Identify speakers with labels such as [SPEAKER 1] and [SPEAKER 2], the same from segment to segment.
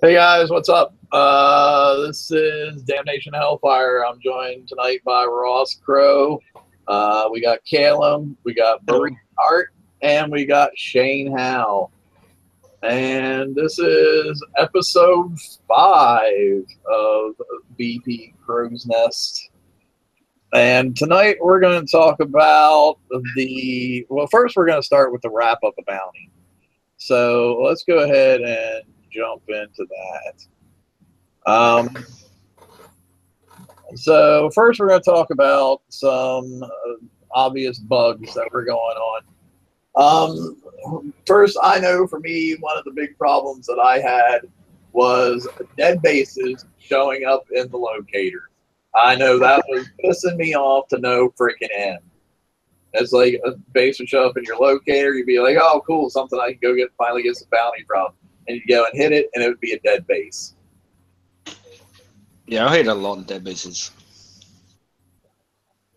[SPEAKER 1] Hey guys, what's up? This is Damnation-n-Hellfire. I'm joined tonight by Ross Crow. We got Calum, we got
[SPEAKER 2] Hello.
[SPEAKER 1] Bree Art, and we got Shane Howe. And this is episode 5 of BP Crow's Nest. And tonight we're going to talk about first we're going to start with the wrap up of Bounty. So let's go ahead and jump into that. So first we're going to talk about some obvious bugs that were going on. First, I know for me, one of the big problems that I had was dead bases showing up in the locator. I know that was pissing me off to no freaking end. It's like a base would show up in your locator, you'd be like, oh, cool, something I can go finally get some bounty from. And you go and hit it, and it would be a dead base.
[SPEAKER 2] Yeah, I hate a lot of dead bases.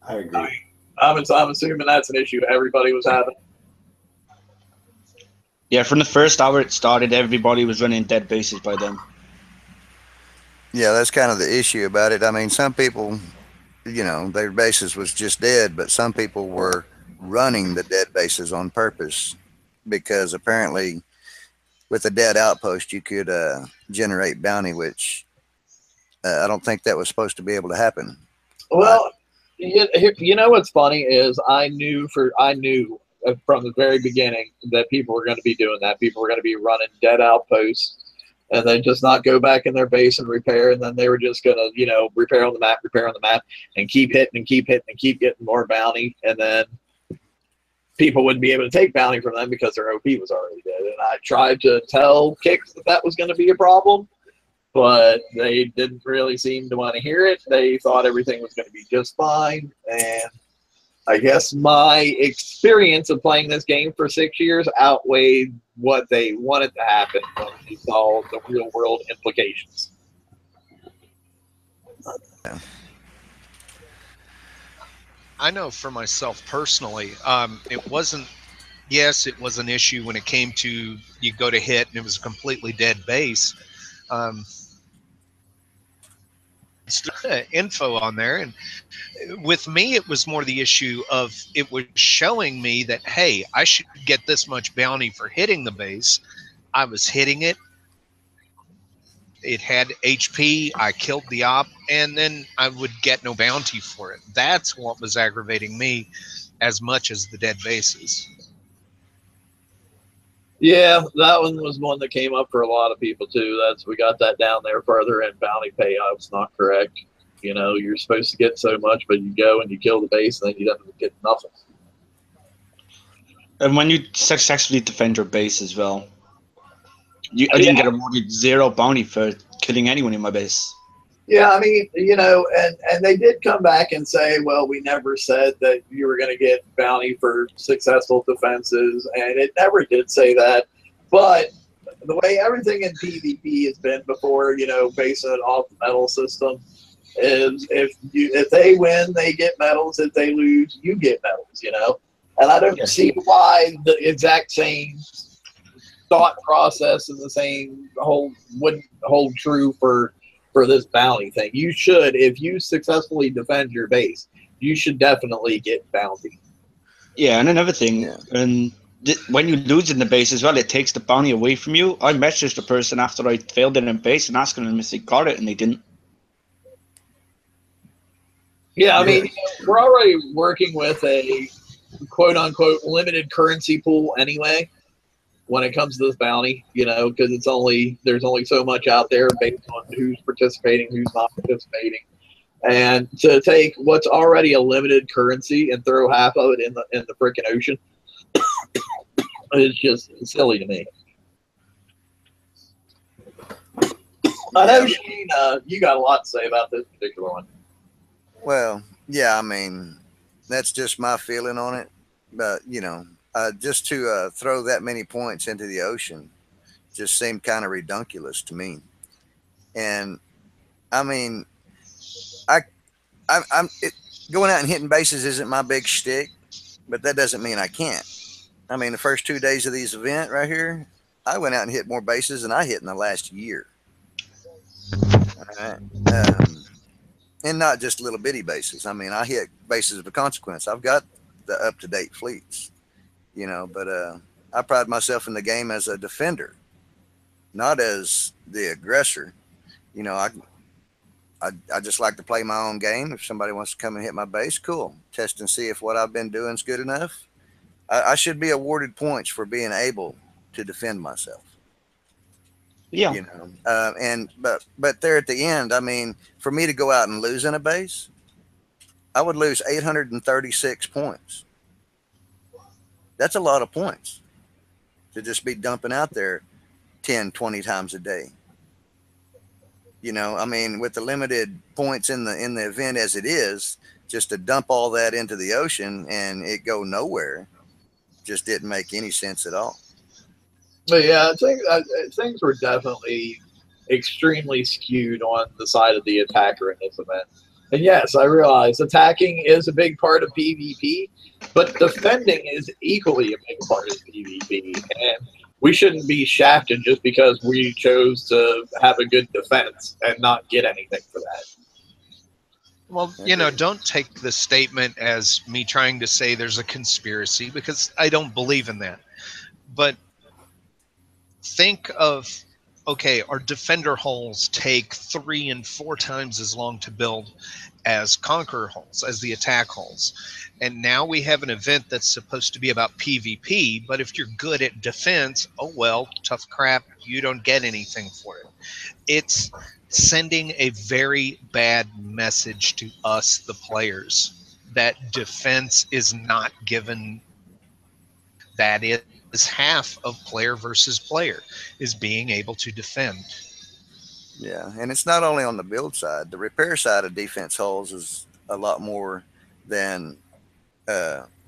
[SPEAKER 3] I agree.
[SPEAKER 1] I'm assuming that's an issue everybody was having.
[SPEAKER 2] Yeah, from the first hour it started, everybody was running dead bases by then.
[SPEAKER 3] Yeah, that's kind of the issue about it. I mean, some people, their bases was just dead, but some people were running the dead bases on purpose because apparently with a dead outpost you could generate bounty, which I don't think that was supposed to be able to happen.
[SPEAKER 1] Well, you know what's funny is I knew from the very beginning that people were going to be doing that. People were going to be running dead outposts, and then just not go back in their base and repair, and then they were just going to, repair on the map, and keep hitting and keep hitting and keep getting more bounty, and then people wouldn't be able to take bounty from them because their OP was already dead. And I tried to tell Kicks that was going to be a problem, but they didn't really seem to want to hear it. They thought everything was going to be just fine, and I guess my experience of playing this game for 6 years outweighed what they wanted to happen when they saw the real world implications.
[SPEAKER 4] I know for myself personally, it wasn't. Yes, it was an issue when it came to you go to hit and it was a completely dead base. Info on there, and with me it was more the issue of it was showing me that, hey, I should get this much bounty for hitting the base. I was hitting it, it had HP, I killed the op, and then I would get no bounty for it. That's what was aggravating me as much as the dead bases.
[SPEAKER 1] Yeah, that one was one that came up for a lot of people too. We got that down there further, and bounty payout's not correct. You're supposed to get so much, but you go and you kill the base, and then you don't get nothing.
[SPEAKER 2] And when you successfully defend your base as well, I didn't get awarded 0 bounty for killing anyone in my base.
[SPEAKER 1] Yeah, I mean, and they did come back and say, well, we never said that you were going to get bounty for successful defenses, and it never did say that. But the way everything in PvP has been before, basing it off the medal system, is if they win, they get medals. If they lose, you get medals, And I don't see why the exact same thought process and the same wouldn't hold true for this bounty thing. You should, if you successfully defend your base, you should definitely get bounty.
[SPEAKER 2] Yeah, and another thing, when you lose in the base as well, it takes the bounty away from you. I messaged the person after I failed in base and asking them if they got it, and they didn't.
[SPEAKER 1] Yeah, I mean, we're already working with a quote-unquote limited currency pool anyway when it comes to this bounty, because there's only so much out there based on who's participating, who's not participating. And to take what's already a limited currency and throw half of it in the freaking ocean is just silly to me. I know, Shane, you got a lot to say about this particular one.
[SPEAKER 3] Well, yeah, I mean, that's just my feeling on it. But, just to throw that many points into the ocean just seemed kind of redunculous to me. And, I mean, going out and hitting bases isn't my big shtick, but that doesn't mean I can't. I mean, the first 2 days of these event right here, I went out and hit more bases than I hit in the last year. Right. And not just little bitty bases. I mean, I hit bases of consequence. I've got the up-to-date fleets, you know, but I pride myself in the game as a defender, not as the aggressor. You know, I just like to play my own game. If somebody wants to come and hit my base, cool. Test and see if what I've been doing is good enough. I should be awarded points for being able to defend myself.
[SPEAKER 2] Yeah.
[SPEAKER 3] You know, but there at the end, I mean, for me to go out and lose in a base, I would lose 836 points. That's a lot of points to just be dumping out there 10, 20 times a day. You know, I mean, with the limited points in the event as it is, just to dump all that into the ocean and it go nowhere just didn't make any sense at all.
[SPEAKER 1] But yeah, things were definitely extremely skewed on the side of the attacker in this event. And yes, I realize attacking is a big part of PvP, but defending is equally a big part of PvP. And we shouldn't be shafted just because we chose to have a good defense and not get anything for that.
[SPEAKER 4] Well, you know, don't take the statement as me trying to say there's a conspiracy, because I don't believe in that. But think of, okay, our defender hulls take 3 and 4 times as long to build as conqueror hulls, as the attack hulls. And now we have an event that's supposed to be about PvP, but if you're good at defense, oh well, tough crap, you don't get anything for it. It's sending a very bad message to us, the players, that defense is not given. That is half of player versus player, is being able to defend.
[SPEAKER 3] Yeah, and it's not only on the build side. The repair side of defense hulls is a lot more than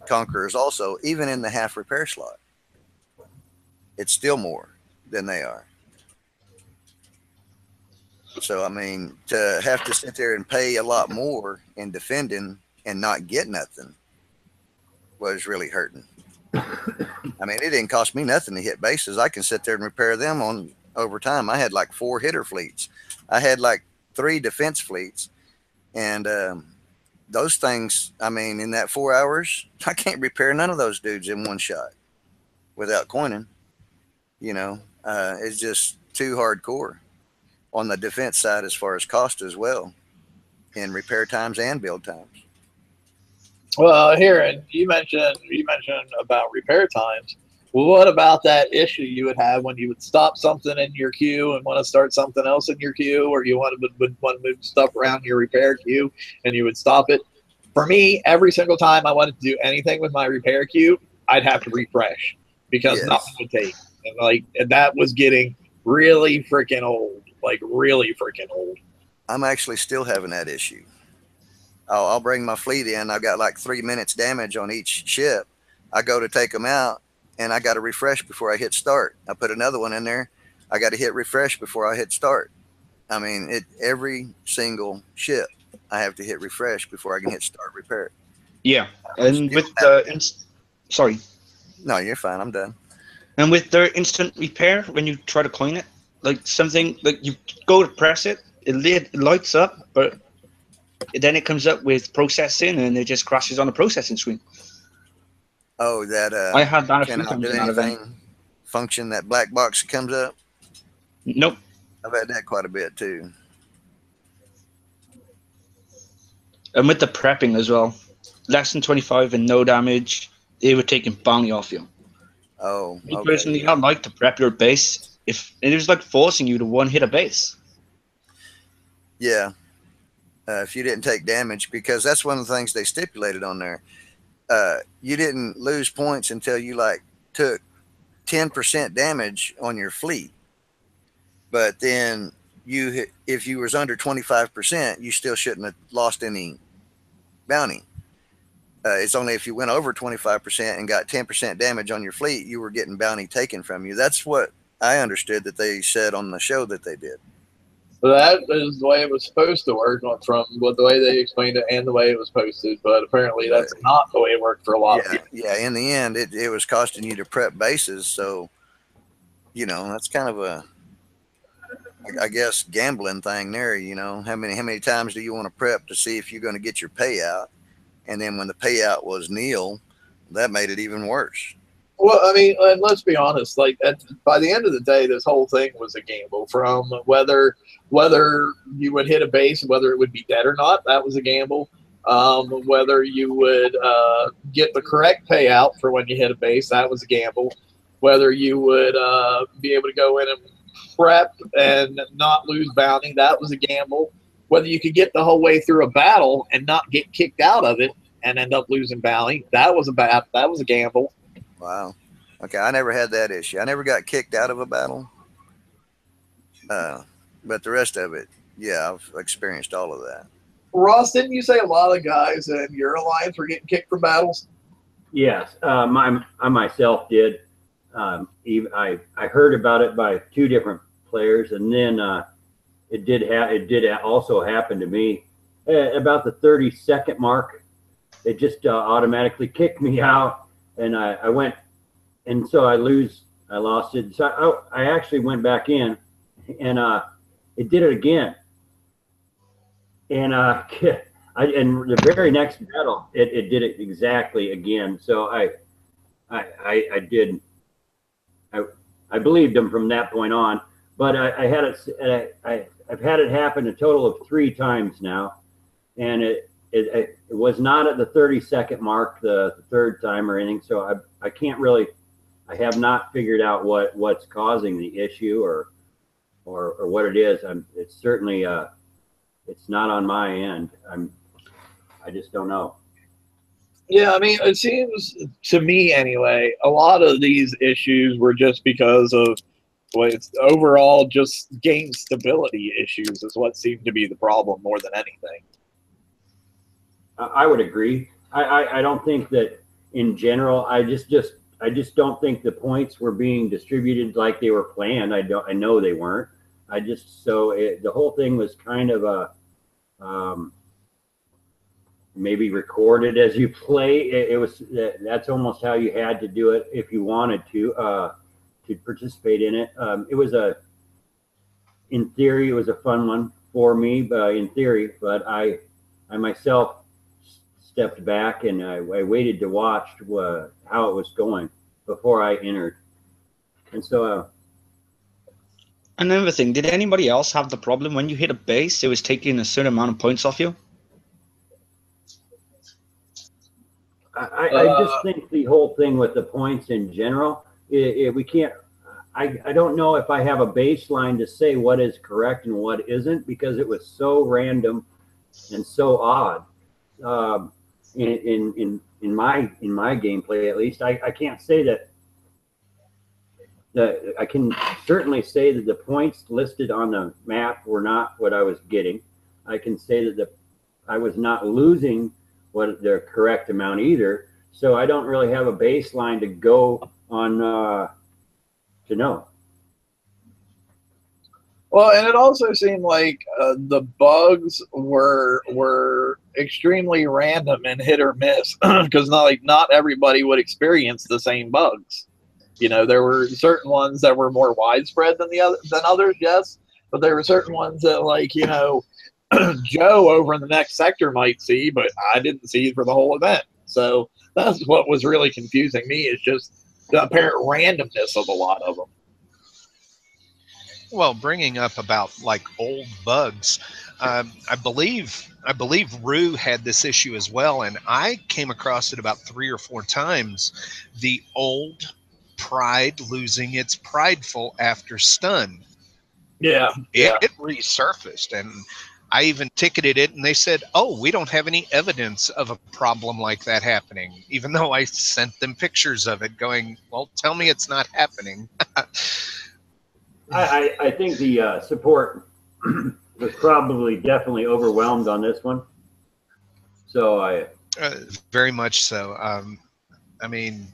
[SPEAKER 3] Conquerors also, even in the half repair slot. It's still more than they are. So, I mean, to have to sit there and pay a lot more in defending and not get nothing was really hurting. I mean, it didn't cost me nothing to hit bases. I can sit there and repair them on over time. I had like 4 hitter fleets. I had like 3 defense fleets. And those things, I mean, in that 4 hours, I can't repair none of those dudes in one shot without coining. You know, it's just too hardcore on the defense side as far as cost as well in repair times and build times.
[SPEAKER 1] Well, here, and you mentioned about repair times. Well, what about that issue you would have when you would stop something in your queue and want to start something else in your queue, or you would want to move stuff around your repair queue and you would stop it? For me, every single time I wanted to do anything with my repair queue, I'd have to refresh because nothing would take. And that was getting really freaking old, like really freaking old.
[SPEAKER 3] I'm actually still having that issue. I'll bring my fleet in. I've got like 3 minutes damage on each ship. I go to take them out, and I got to refresh before I hit start. I put another one in there. I got to hit refresh before I hit start. I mean, every single ship, I have to hit refresh before I can hit start repair.
[SPEAKER 2] Yeah, and with the sorry.
[SPEAKER 3] No, you're fine. I'm done.
[SPEAKER 2] And with their instant repair, when you try to coin it, like something like you go to press it, it lights up, but then it comes up with processing, and it just crashes on the processing screen.
[SPEAKER 3] Oh, that
[SPEAKER 2] I had that a few
[SPEAKER 3] cannot
[SPEAKER 2] times
[SPEAKER 3] do
[SPEAKER 2] in that event.
[SPEAKER 3] anything function, that black box comes up.
[SPEAKER 2] Nope.
[SPEAKER 3] I've had that quite a bit too.
[SPEAKER 2] And with the prepping as well, less than 25 and no damage, they were taking bounty off you.
[SPEAKER 3] Oh,
[SPEAKER 2] Me personally, I like to prep your base. If it was like forcing you to one hit a base.
[SPEAKER 3] Yeah. If you didn't take damage, because that's one of the things they stipulated on there. You didn't lose points until you like took 10% damage on your fleet. But then if you was under 25%, you still shouldn't have lost any bounty. It's only if you went over 25% and got 10% damage on your fleet, you were getting bounty taken from you. That's what I understood that they said on the show that they did.
[SPEAKER 1] So that is the way it was supposed to work, from the way they explained it and the way it was posted. But apparently that's not the way it worked for a lot of people.
[SPEAKER 3] Yeah, in the end, it was costing you to prep bases. So, you know, that's kind of I guess gambling thing there. You know, how many times do you want to prep to see if you're going to get your payout? And then when the payout was nil, that made it even worse.
[SPEAKER 1] Well, I mean, and let's be honest. Like, by the end of the day, this whole thing was a gamble. From whether you would hit a base, whether it would be dead or not, that was a gamble. Whether you would get the correct payout for when you hit a base, that was a gamble. Whether you would be able to go in and prep and not lose bounty, that was a gamble. Whether you could get the whole way through a battle and not get kicked out of it and end up losing bounty, that was a gamble.
[SPEAKER 3] Wow. Okay, I never had that issue. I never got kicked out of a battle. But the rest of it, yeah, I've experienced all of that.
[SPEAKER 1] Ross, didn't you say a lot of guys in your alliance were getting kicked from battles?
[SPEAKER 5] Yes, I myself did. Even I heard about it by 2 different players, and then it did also happen to me about the 30-second mark. It just automatically kicked me out, and I went, and so I lost it. So I actually went back in, and it did it again, and and the very next battle it did it exactly again. So I believed him from that point on, but I've had it happen a total of 3 times now, and it was not at the 30-second mark the 3rd time or anything. So I have not figured out what's causing the issue or what it is. It's certainly it's not on my end. I just don't know.
[SPEAKER 1] Yeah, I mean, it seems to me anyway, a lot of these issues were just because of it's overall just game stability issues is what seemed to be the problem more than anything.
[SPEAKER 5] I would agree. I don't think that in general. I just don't think the points were being distributed like they were planned. I know they weren't. The whole thing was kind of a maybe recorded as you play. That's almost how you had to do it if you wanted to participate in it. In theory, it was a fun one for me, but in theory, but I myself stepped back and I waited to watch how it was going before I entered. And so
[SPEAKER 2] another thing, did anybody else have the problem when you hit a base, it was taking a certain amount of points off you?
[SPEAKER 5] I just think the whole thing with the points in general, we can't. I don't know if I have a baseline to say what is correct and what isn't, because it was so random and so odd. In my gameplay, at least, I can't say that. I can certainly say that the points listed on the map were not what I was getting. I can say that I was not losing the correct amount either. So I don't really have a baseline to go on to know.
[SPEAKER 1] Well, and it also seemed like the bugs were extremely random and hit or miss, because not everybody would experience the same bugs. You know, there were certain ones that were more widespread than others, yes, but there were certain ones that, like, you know, Joe over in the next sector might see, but I didn't see for the whole event. So that's what was really confusing me, is just the apparent randomness of a lot of them.
[SPEAKER 4] Well, bringing up about like old bugs, I believe Rue had this issue as well, and I came across it about 3 or 4 times. The old Pride losing its prideful after stun.
[SPEAKER 1] Yeah,
[SPEAKER 4] it resurfaced, and I even ticketed it, and they said, "Oh, we don't have any evidence of a problem like that happening," even though I sent them pictures of it, going, "Well, tell me it's not happening."
[SPEAKER 5] I think the support was probably definitely overwhelmed on this one. So
[SPEAKER 4] very much so. I mean,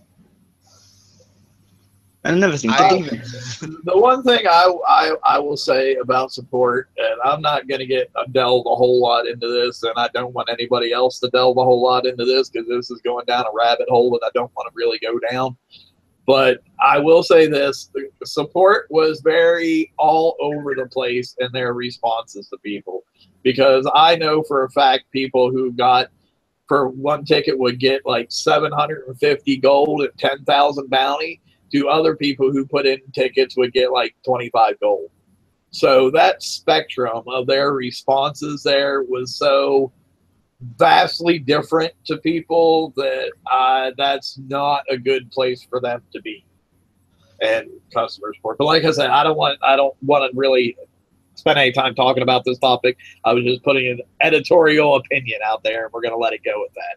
[SPEAKER 2] and another thing,
[SPEAKER 1] the one thing I will say about support, and I'm not going to delve a whole lot into this, and I don't want anybody else to delve a whole lot into this, because this is going down a rabbit hole that I don't want to really go down. But I will say this, the support was very all over the place in their responses to people. Because I know for a fact people who got, for one ticket would get like 750 gold and 10,000 bounty, to other people who put in tickets would get like 25 gold. So that spectrum of their responses there was so vastly different to people that that's not a good place for them to be, and customer support. But like I said, I don't want to really spend any time talking about this topic. I was just putting an editorial opinion out there, and we're going to let it go with that.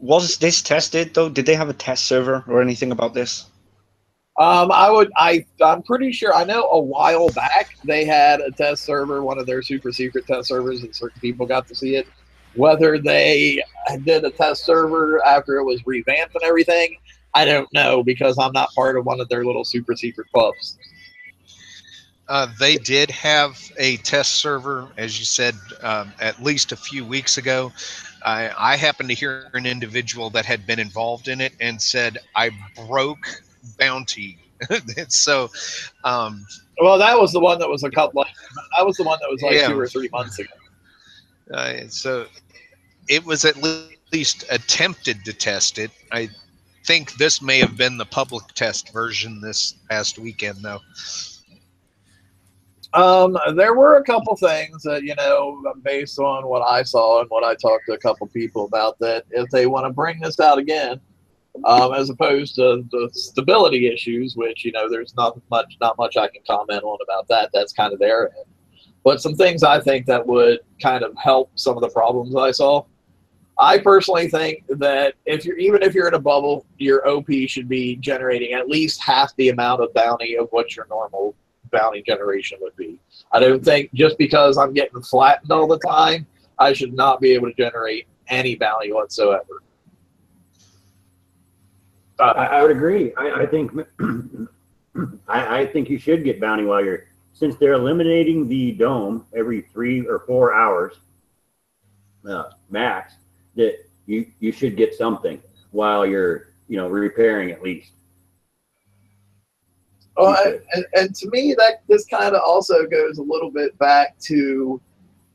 [SPEAKER 2] Was this tested though? Did they have a test server or anything about this?
[SPEAKER 1] I'm pretty sure. I know a while back they had a test server, one of their super secret test servers, and certain people got to see it. Whether they did a test server after it was revamped and everything, I don't know, because I'm not part of one of their little super secret clubs.
[SPEAKER 4] They did have a test server, as you said, at least a few weeks ago. I happened to hear an individual that had been involved in it and said, I broke bounty. So,
[SPEAKER 1] well, that was the one that was that was the one that was like 2 or 3 months ago.
[SPEAKER 4] So it was at least attempted to test it. I think this may have been the public test version this past weekend, though.
[SPEAKER 1] There were a couple things that, you know, based on what I saw and what I talked to a couple people about, that if they want to bring this out again, as opposed to the stability issues, which, you know, there's not much I can comment on about that. That's kind of their end. But some things I think that would kind of help some of the problems I saw. I personally think that even if you're in a bubble, your OP should be generating at least half the amount of bounty of what your normal bounty generation would be. I don't think just because I'm getting flattened all the time, I should not be able to generate any bounty whatsoever.
[SPEAKER 5] I would agree. I think I think you should get bounty while you're, since they're eliminating the dome every 3 or 4 hours max, that you should get something while you're, you know, repairing at least.
[SPEAKER 1] Oh, and to me, that this kind of also goes a little bit back to,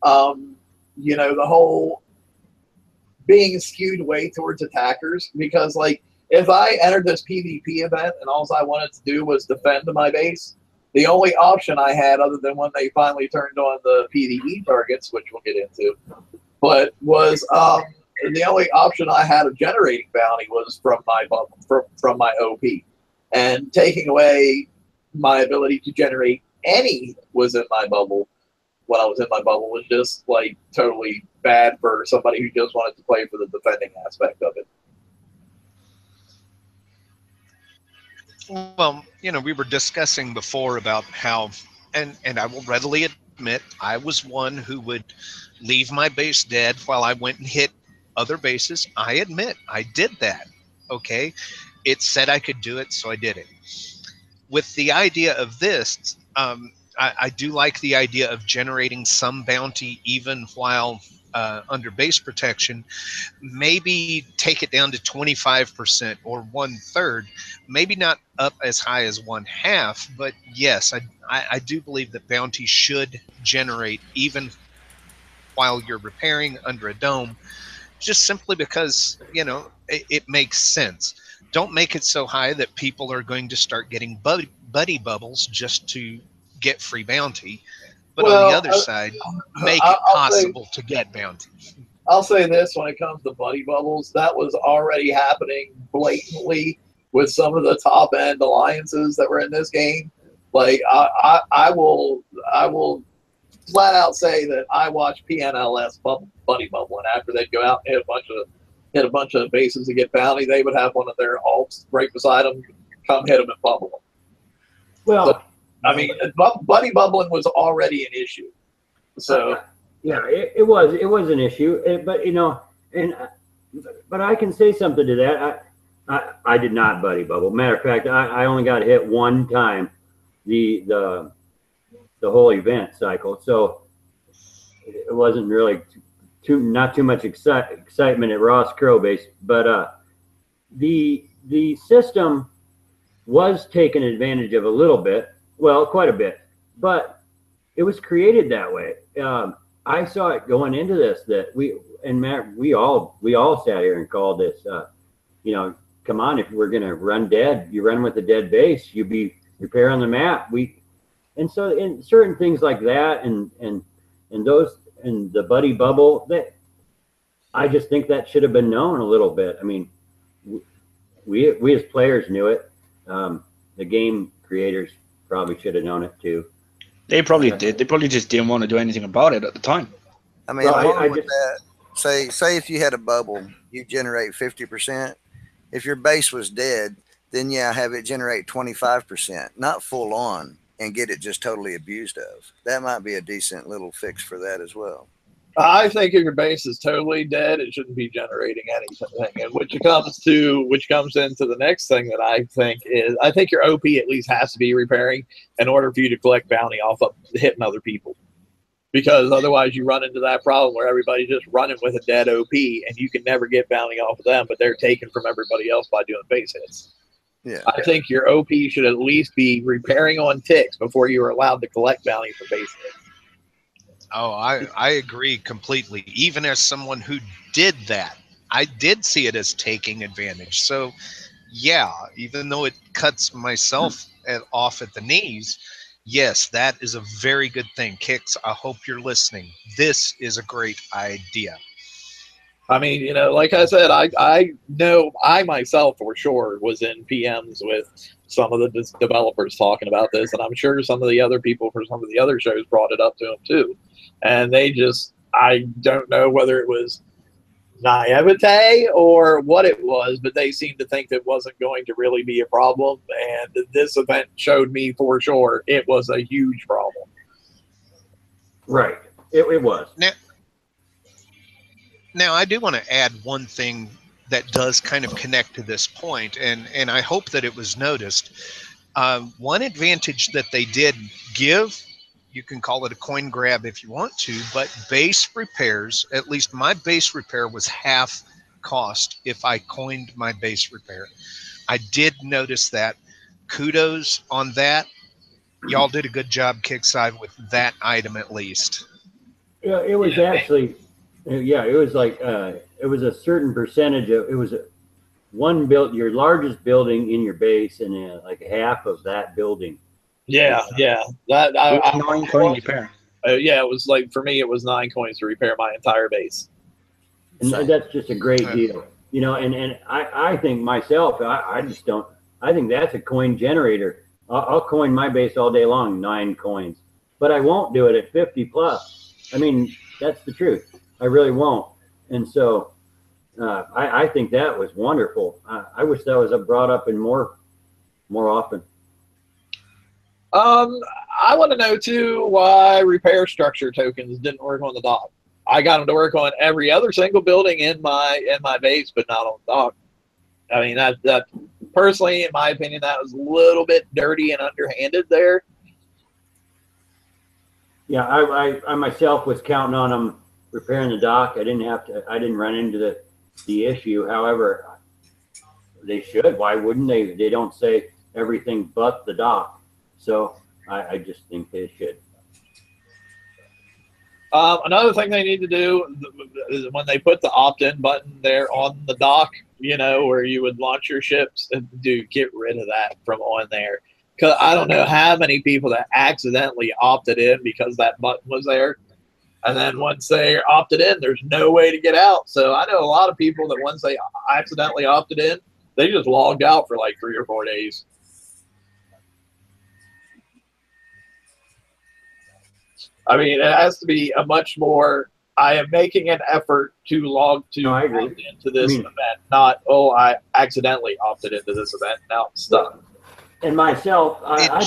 [SPEAKER 1] you know, the whole being skewed way towards attackers. Because, like, if I entered this PvP event and all I wanted to do was defend my base, the only option I had, other than when they finally turned on the PvE targets, which we'll get into, but was the only option I had of generating bounty was from my bubble, from my OP, and taking away my ability to generate any was in my bubble. When I was in my bubble was just like totally bad for somebody who just wanted to play for the defending aspect of it.
[SPEAKER 4] Well, you know, we were discussing before about how, and I will readily admit, I was one who would leave my base dead while I went and hit other bases. I admit I did that. Okay. It said I could do it, so I did it. With the idea of this, I do like the idea of generating some bounty even while under base protection. Maybe take it down to 25% or 1/3, maybe not up as high as 1/2, but yes, I do believe that bounty should generate even while you're repairing under a dome, just simply because, you know, it makes sense. Don't make it so high that people are going to start getting buddy bubbles just to get free bounty. But on the other side, make it possible to get bounty.
[SPEAKER 1] I'll say this, when it comes to buddy bubbles, that was already happening blatantly with some of the top end alliances that were in this game. Like I will flat out say that I watched PNLS buddy bubble, and after they'd go out and hit a bunch of bases to get bounty, they would have one of their alts right beside them, come hit them and bubble them.
[SPEAKER 5] Well,
[SPEAKER 1] so, I mean, buddy bubbling was already an issue. So
[SPEAKER 5] yeah, it was an issue, but you know, but I can say something to that. I did not buddy bubble. Matter of fact, I only got hit one time, the whole event cycle. So it wasn't really not too much excitement at Ross Crow base. But the the system was taken advantage of a little bit, well, quite a bit, but it was created that way. I saw it going into this that Matt, we all sat here and called this, come on, if we're going to run dead, you run with a dead base, you be repair on the map. And so in certain things like that, and those, and the buddy bubble, that I just think that should have been known a little bit. I mean, we as players knew it. The game creators probably should have known it too.
[SPEAKER 2] They probably did. They probably just didn't want to do anything about it at the time.
[SPEAKER 3] I mean, along with that, say if you had a bubble, you generate 50%. If your base was dead, then have it generate 25%, not full on, and get it just totally abused of. That might be a decent little fix for that as well.
[SPEAKER 1] I think if your base is totally dead, it shouldn't be generating anything. And which comes into the next thing that I think your OP at least has to be repairing in order for you to collect bounty off of hitting other people. Because otherwise you run into that problem where everybody's just running with a dead OP and you can never get bounty off of them, but they're taken from everybody else by doing base hits.
[SPEAKER 3] Yeah.
[SPEAKER 1] I think your OP should at least be repairing on ticks before you are allowed to collect bounty for base hits.
[SPEAKER 4] Oh, I agree completely. Even as someone who did that, I did see it as taking advantage. So, yeah, even though it cuts myself off at the knees, yes, that is a very good thing. Kix, I hope you're listening. This is a great idea.
[SPEAKER 1] I mean, like I said, I know I myself for sure was in PMs with some of the developers talking about this, and I'm sure some of the other people for some of the other shows brought it up to them too. And I don't know whether it was naivete or what it was, but they seemed to think that wasn't going to really be a problem. And this event showed me for sure it was a huge problem.
[SPEAKER 5] Right. It was.
[SPEAKER 4] Now, I do want to add one thing that does kind of connect to this point, and I hope that it was noticed. One advantage that they did give, you can call it a coin grab if you want to, but base repairs, at least my base repair was half cost if I coined my base repair. I did notice that. Kudos on that. Y'all did a good job, Kickside, with that item at least.
[SPEAKER 5] Yeah, it was actually, it was like, it was a certain percentage of, it was your largest building in your base, and like half of that building.
[SPEAKER 1] Yeah. That
[SPEAKER 2] 9 coin repair.
[SPEAKER 1] It was like, for me, it was 9 coins to repair my entire base.
[SPEAKER 5] And that's just a great deal, and I think myself, I think that's a coin generator. I'll coin my base all day long, 9 coins, but I won't do it at 50 plus. I mean, that's the truth. I really won't. And so I think that was wonderful. I wish that was brought up in more often.
[SPEAKER 1] I want to know too why repair structure tokens didn't work on the dock. I got them to work on every other single building in my base, but not on the dock. I mean, that personally, in my opinion, that was a little bit dirty and underhanded there. Yeah,
[SPEAKER 5] I myself was counting on them repairing the dock. I didn't run into the issue. However, they should. Why wouldn't they? They don't say everything but the dock. So I just think they should.
[SPEAKER 1] Another thing they need to do is when they put the opt-in button there on the dock, where you would launch your ships, get rid of that from on there. Because I don't know how many people that accidentally opted in because that button was there. And then once they opted in, there's no way to get out. So I know a lot of people that once they accidentally opted in, they just logged out for like 3 or 4 days. I mean, it has to be a much more, I am making an effort to log into this event, not, I accidentally opted into this event. Now I'm stuck.
[SPEAKER 5] And myself, I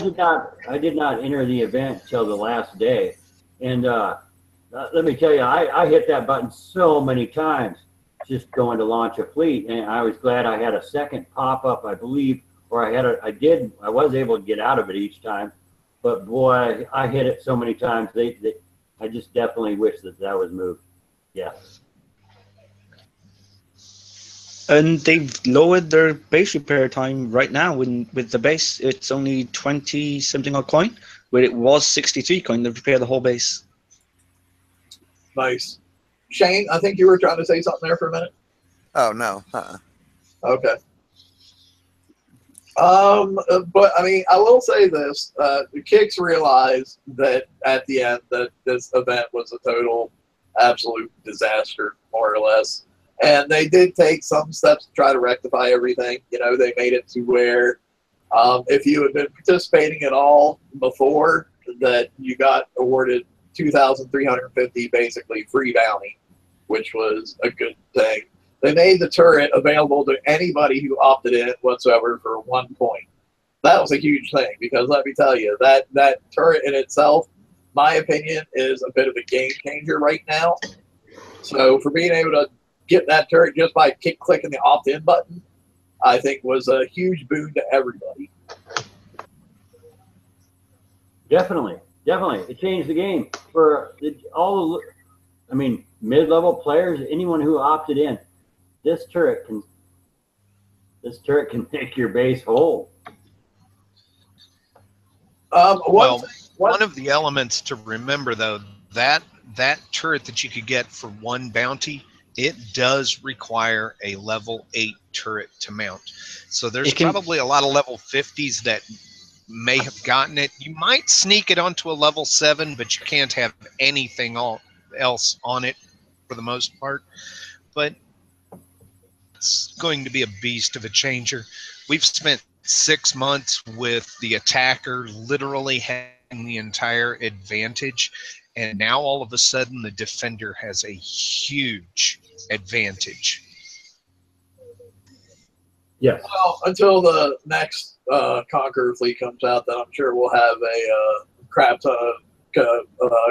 [SPEAKER 5] did not enter the event till the last day. And let me tell you, I hit that button so many times just going to launch a fleet. And I was glad I had a second pop up, I believe, or I was able to get out of it each time. But boy, I hit it so many times. I just definitely wish that was moved. Yeah.
[SPEAKER 2] And they've lowered their base repair time right now. With the base, it's only 20 something odd coin, where it was 63 coin to repair the whole base.
[SPEAKER 1] Nice. Shane, I think you were trying to say something there for a minute.
[SPEAKER 3] Oh no.
[SPEAKER 1] Okay. But I mean, I will say this: the Kicks realized that at the end that this event was a total, absolute disaster, more or less. And they did take some steps to try to rectify everything. You know, they made it to where if you had been participating at all before, that you got awarded 2,350 basically free bounty, which was a good thing. They made the turret available to anybody who opted in whatsoever for 1 point. That was a huge thing because let me tell you, that turret in itself, my opinion, is a bit of a game changer right now. So for being able to get that turret just by clicking the opt-in button, I think was a huge boon to everybody.
[SPEAKER 5] Definitely. It changed the game for all the, I mean, mid-level players, anyone who opted in. This turret can make your base whole.
[SPEAKER 4] One of the elements to remember, though, that turret that you could get for 1 bounty, it does require a level 8 turret to mount. So there's probably a lot of level 50s that may have gotten it. You might sneak it onto a level 7, but you can't have anything else on it for the most part. But it's going to be a beast of a changer. We've spent 6 months with the attacker literally having the entire advantage, and now all of a sudden the defender has a huge advantage.
[SPEAKER 5] Yes.
[SPEAKER 1] Well, until the next Conqueror fleet comes out, then I'm sure we'll have a crap ton of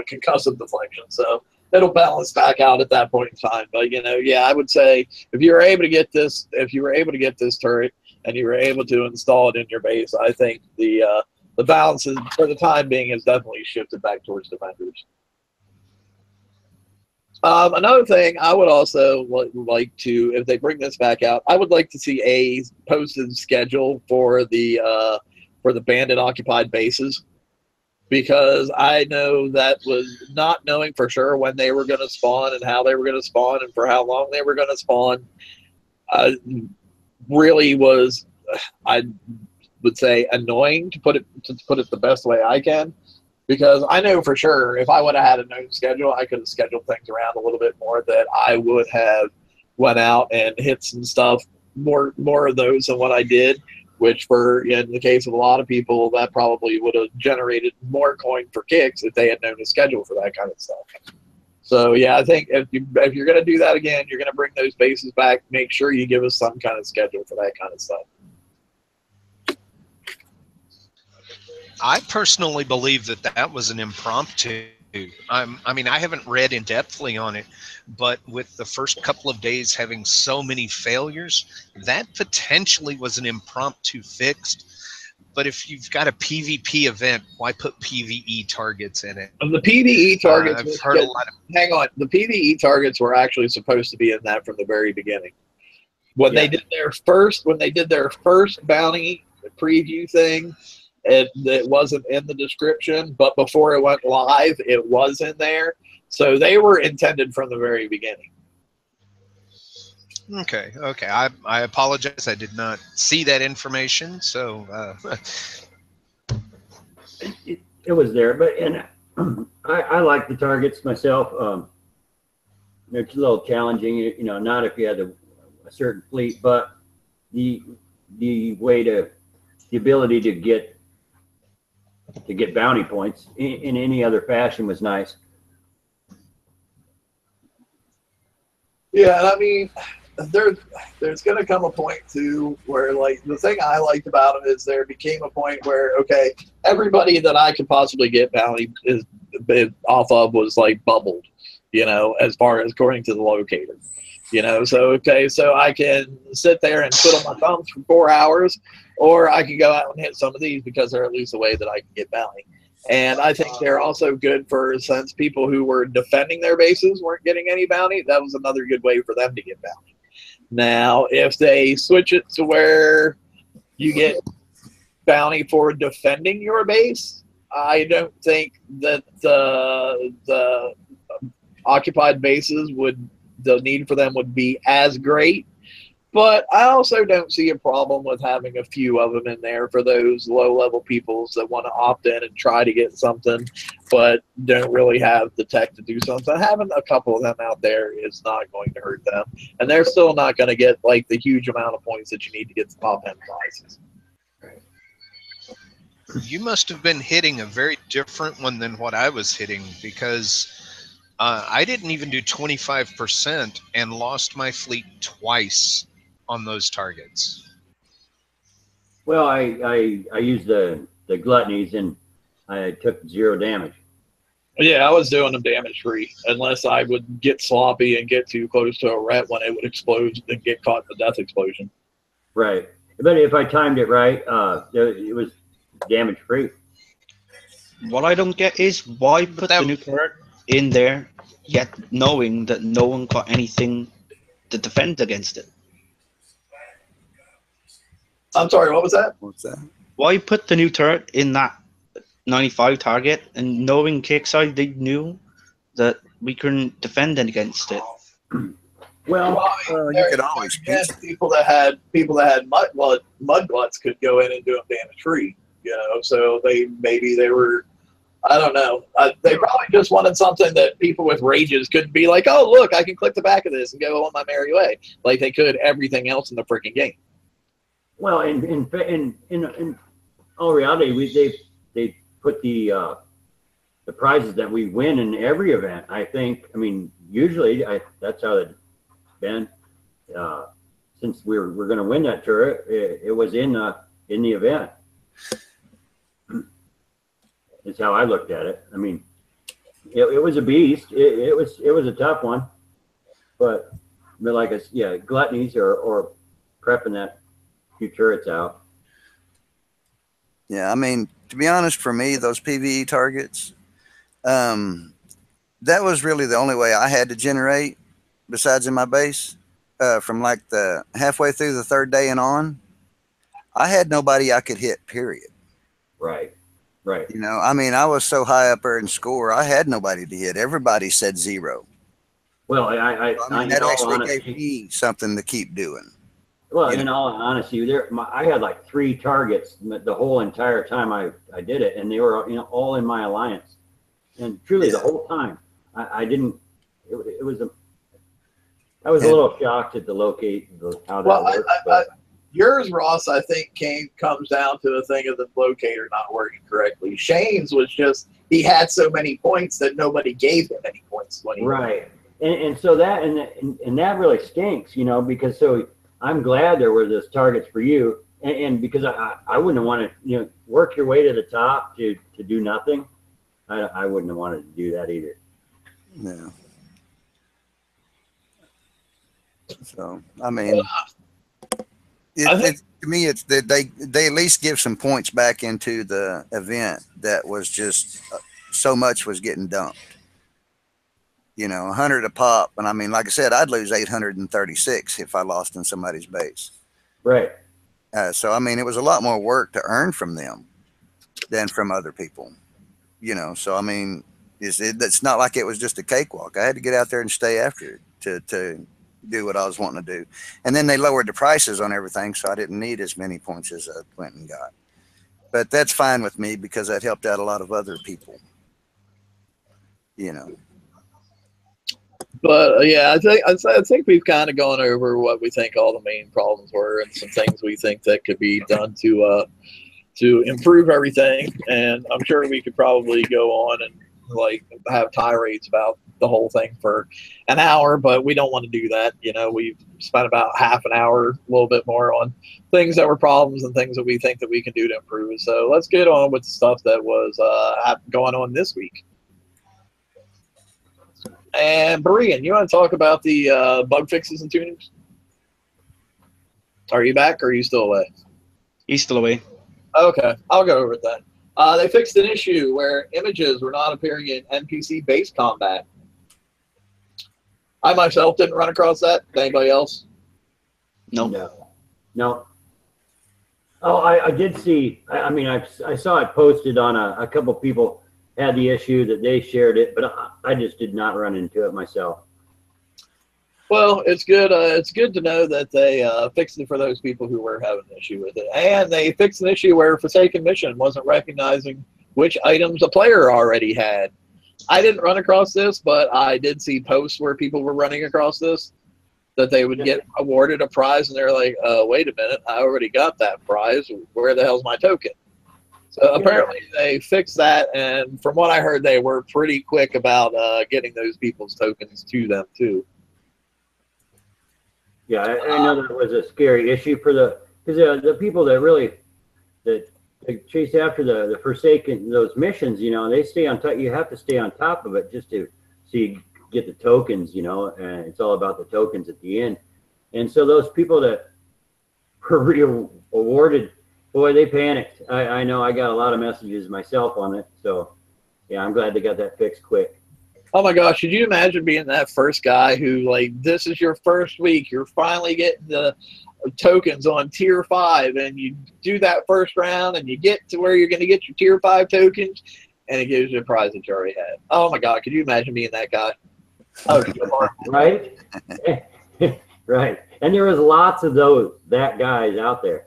[SPEAKER 1] concussive deflection. So it'll balance back out at that point in time. But yeah, I would say if you were able to get this turret and you were able to install it in your base, I think the balance is, for the time being, is definitely shifted back towards defenders. Another thing I would also like to, if they bring this back out, I would like to see a posted schedule for the bandit occupied bases, because I know that was not knowing for sure when they were going to spawn and how they were going to spawn and for how long they were going to spawn. Really was, I would say, annoying, to put it the best way I can. Because I know for sure if I would have had a known schedule, I could have scheduled things around a little bit more, that I would have went out and hit some stuff, more of those than what I did, which in the case of a lot of people, that probably would have generated more coin for Kicks if they had known a schedule for that kind of stuff. So yeah, I think if you're going to do that again, you're going to bring those bases back, make sure you give us some kind of schedule for that kind of stuff.
[SPEAKER 4] I personally believe that was an impromptu. I mean, I haven't read in depthly on it, but with the first couple of days having so many failures, that potentially was an impromptu fix. But if you've got a PvP event, why put PvE targets in it?
[SPEAKER 1] The PvE targets.
[SPEAKER 4] I've heard a lot of.
[SPEAKER 1] Hang on, the PvE targets were actually supposed to be in that from the very beginning. When they did their first bounty preview thing, it wasn't in the description, but before it went live, it was in there. So they were intended from the very beginning.
[SPEAKER 4] Okay. I apologize. I did not see that information. So
[SPEAKER 5] it was there, but I like the targets myself. It's a little challenging, not if you had a certain fleet, but the ability to get bounty points in any other fashion was nice.
[SPEAKER 1] Yeah, I mean, there's going to come a point too where, like, the thing I liked about it is there became a point where, okay, everybody that I could possibly get bounty off of was like bubbled, as far as according to the locator. So I can sit there and twiddle my thumbs for 4 hours, or I can go out and hit some of these because they're at least a way that I can get bounty. And I think they're also good for, since people who were defending their bases weren't getting any bounty, that was another good way for them to get bounty. Now, if they switch it to where you get bounty for defending your base, I don't think that the occupied bases the need for them would be as great. But I also don't see a problem with having a few of them in there for those low-level peoples that want to opt in and try to get something, but don't really have the tech to do something. Having a couple of them out there is not going to hurt them, and they're still not going to get like the huge amount of points that you need to get the top end prizes.
[SPEAKER 4] You must have been hitting a very different one than what I was hitting, because I didn't even do 25% and lost my fleet twice on those targets.
[SPEAKER 5] Well, I used the gluttonies and I took 0 damage.
[SPEAKER 1] Yeah, I was doing them damage free, unless I would get sloppy and get too close to a ret when it would explode and get caught in the death explosion.
[SPEAKER 5] Right, but if I timed it right, it was damage free.
[SPEAKER 2] What I don't get is why put the new turret in there, yet knowing that no one got anything to defend against it.
[SPEAKER 1] I'm sorry, what was that?
[SPEAKER 3] What's that?
[SPEAKER 2] Why put the new turret in that 95 target and knowing Kickside they knew that we couldn't defend against it?
[SPEAKER 5] Well,
[SPEAKER 3] you could always
[SPEAKER 1] guess people that had mud gluts could go in and do them damage free. You know, so they were, I don't know. They probably just wanted something that people with rages couldn't be like, oh look, I can click the back of this and go on my merry way, like they could everything else in the freaking game.
[SPEAKER 5] Well, in all reality, they put the prizes that we win in every event. I think. I mean, usually that's how it's been. Since we're going to win that turret, it was in the event. Is how I looked at it. I mean, it was a beast. It was a tough one, but like gluttonies or prepping that few turrets out.
[SPEAKER 3] Yeah, I mean, to be honest, for me, those PvE targets, that was really the only way I had to generate, besides in my base, from like the halfway through the 3rd day and on. I had nobody I could hit, period.
[SPEAKER 5] Right.
[SPEAKER 3] You know, I mean, I was so high up there in score, I had nobody to hit. Everybody said 0.
[SPEAKER 5] Well,
[SPEAKER 3] I mean, that actually gave me something to keep doing.
[SPEAKER 5] Well, in all honesty, I had like 3 targets the whole entire time I did it, and they were all in my alliance. And truly, the whole time, I didn't. I was a little shocked at how that worked.
[SPEAKER 1] Yours, Ross, I think comes down to the thing of the locator not working correctly. Shane's was just he had so many points that nobody gave him any points when he
[SPEAKER 5] right, and so that really stinks, because I'm glad there were those targets for you, and because I wouldn't have wanted work your way to the top to do nothing. I wouldn't have wanted to do that either.
[SPEAKER 3] No. So I mean. To me, it's that they at least give some points back into the event that was just so much was getting dumped. 100 a pop, and I mean, like I said, I'd lose 836 if I lost in somebody's base.
[SPEAKER 5] Right.
[SPEAKER 3] So I mean, it was a lot more work to earn from them than from other people. So I mean, it's not like it was just a cakewalk. I had to get out there and stay after it to do what I was wanting to do. And then they lowered the prices on everything, so I didn't need as many points as I went and got. But that's fine with me because that helped out a lot of other people.
[SPEAKER 1] But yeah, I think we've kind of gone over what we think all the main problems were and some things we think that could be done to improve everything. And I'm sure we could probably go on and like have tirades about the whole thing for an hour, but we don't want to do that. We've spent about half an hour, a little bit more, on things that were problems and things that we think that we can do to improve it. So let's get on with the stuff that was going on this week. And Brian, you want to talk about the bug fixes and tunings? Are you back or are you still away?
[SPEAKER 2] He's still away.
[SPEAKER 1] Okay, I'll go over it then. They fixed an issue where images were not appearing in NPC base combat. I myself didn't run across that. Anybody else?
[SPEAKER 2] No.
[SPEAKER 5] No. Oh, I did see. I mean, I saw it posted on a couple people had the issue that they shared it, but I just did not run into it myself.
[SPEAKER 1] Well, it's good. It's good to know that they fixed it for those people who were having an issue with it, and they fixed an issue where Forsaken Mission wasn't recognizing which items a player already had. I didn't run across this, but I did see posts where people were running across this, that they would get awarded a prize, and they're like, "Wait a minute, I already got that prize. Where the hell's my token?" So apparently they fixed that, and from what I heard, they were pretty quick about getting those people's tokens to them too.
[SPEAKER 5] Yeah, I know that was a scary issue for the people that really that chase after the Forsaken, those missions. You know, they stay on top. You have to stay on top of it just to see get the tokens. You know, and it's all about the tokens at the end. And so those people that were awarded, boy, they panicked. I know I got a lot of messages myself on it. So yeah, I'm glad they got that fixed quick.
[SPEAKER 1] Oh my gosh, could you imagine being that first guy who, like, this is your first week, you're finally getting the tokens on tier 5, and you do that first round and you get to where you're going to get your tier 5 tokens, and it gives you a prize that you already had. Oh my God, could you imagine being that guy? Oh,
[SPEAKER 5] right? Right. And there was lots of that guys out there.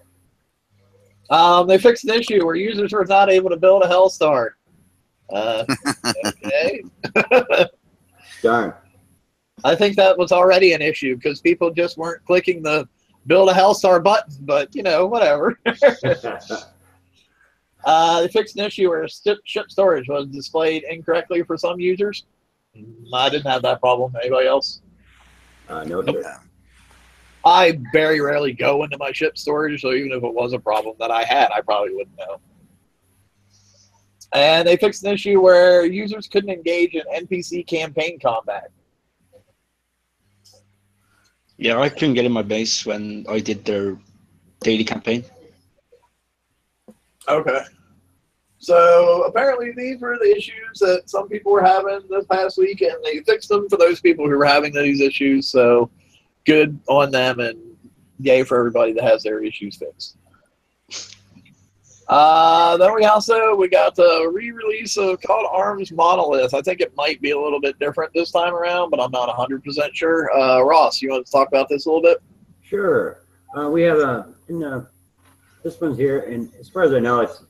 [SPEAKER 1] They fixed an issue where users were not able to build a Hellstar. Okay.
[SPEAKER 5] Darn.
[SPEAKER 1] I think that was already an issue because people just weren't clicking the build a Hellstar button, but you know, whatever. They fixed an issue where ship storage was displayed incorrectly for some users. I didn't have that problem. Anybody else?
[SPEAKER 5] No, sir.
[SPEAKER 1] I very rarely go into my ship storage, so even if it was a problem that I had, I probably wouldn't know. And they fixed an issue where users couldn't engage in NPC campaign combat.
[SPEAKER 2] Yeah, I couldn't get in my base when I did their daily campaign.
[SPEAKER 1] Okay. So apparently these were the issues that some people were having this past week, and they fixed them for those people who were having these issues. So good on them, and yay for everybody that has their issues fixed. Then we got the re-release of Call to Arms Monolith. I think it might be a little bit different this time around, but I'm not 100% sure. Ross, you want to talk about this a little bit?
[SPEAKER 5] Sure. We have this one's here, and as far as I know, as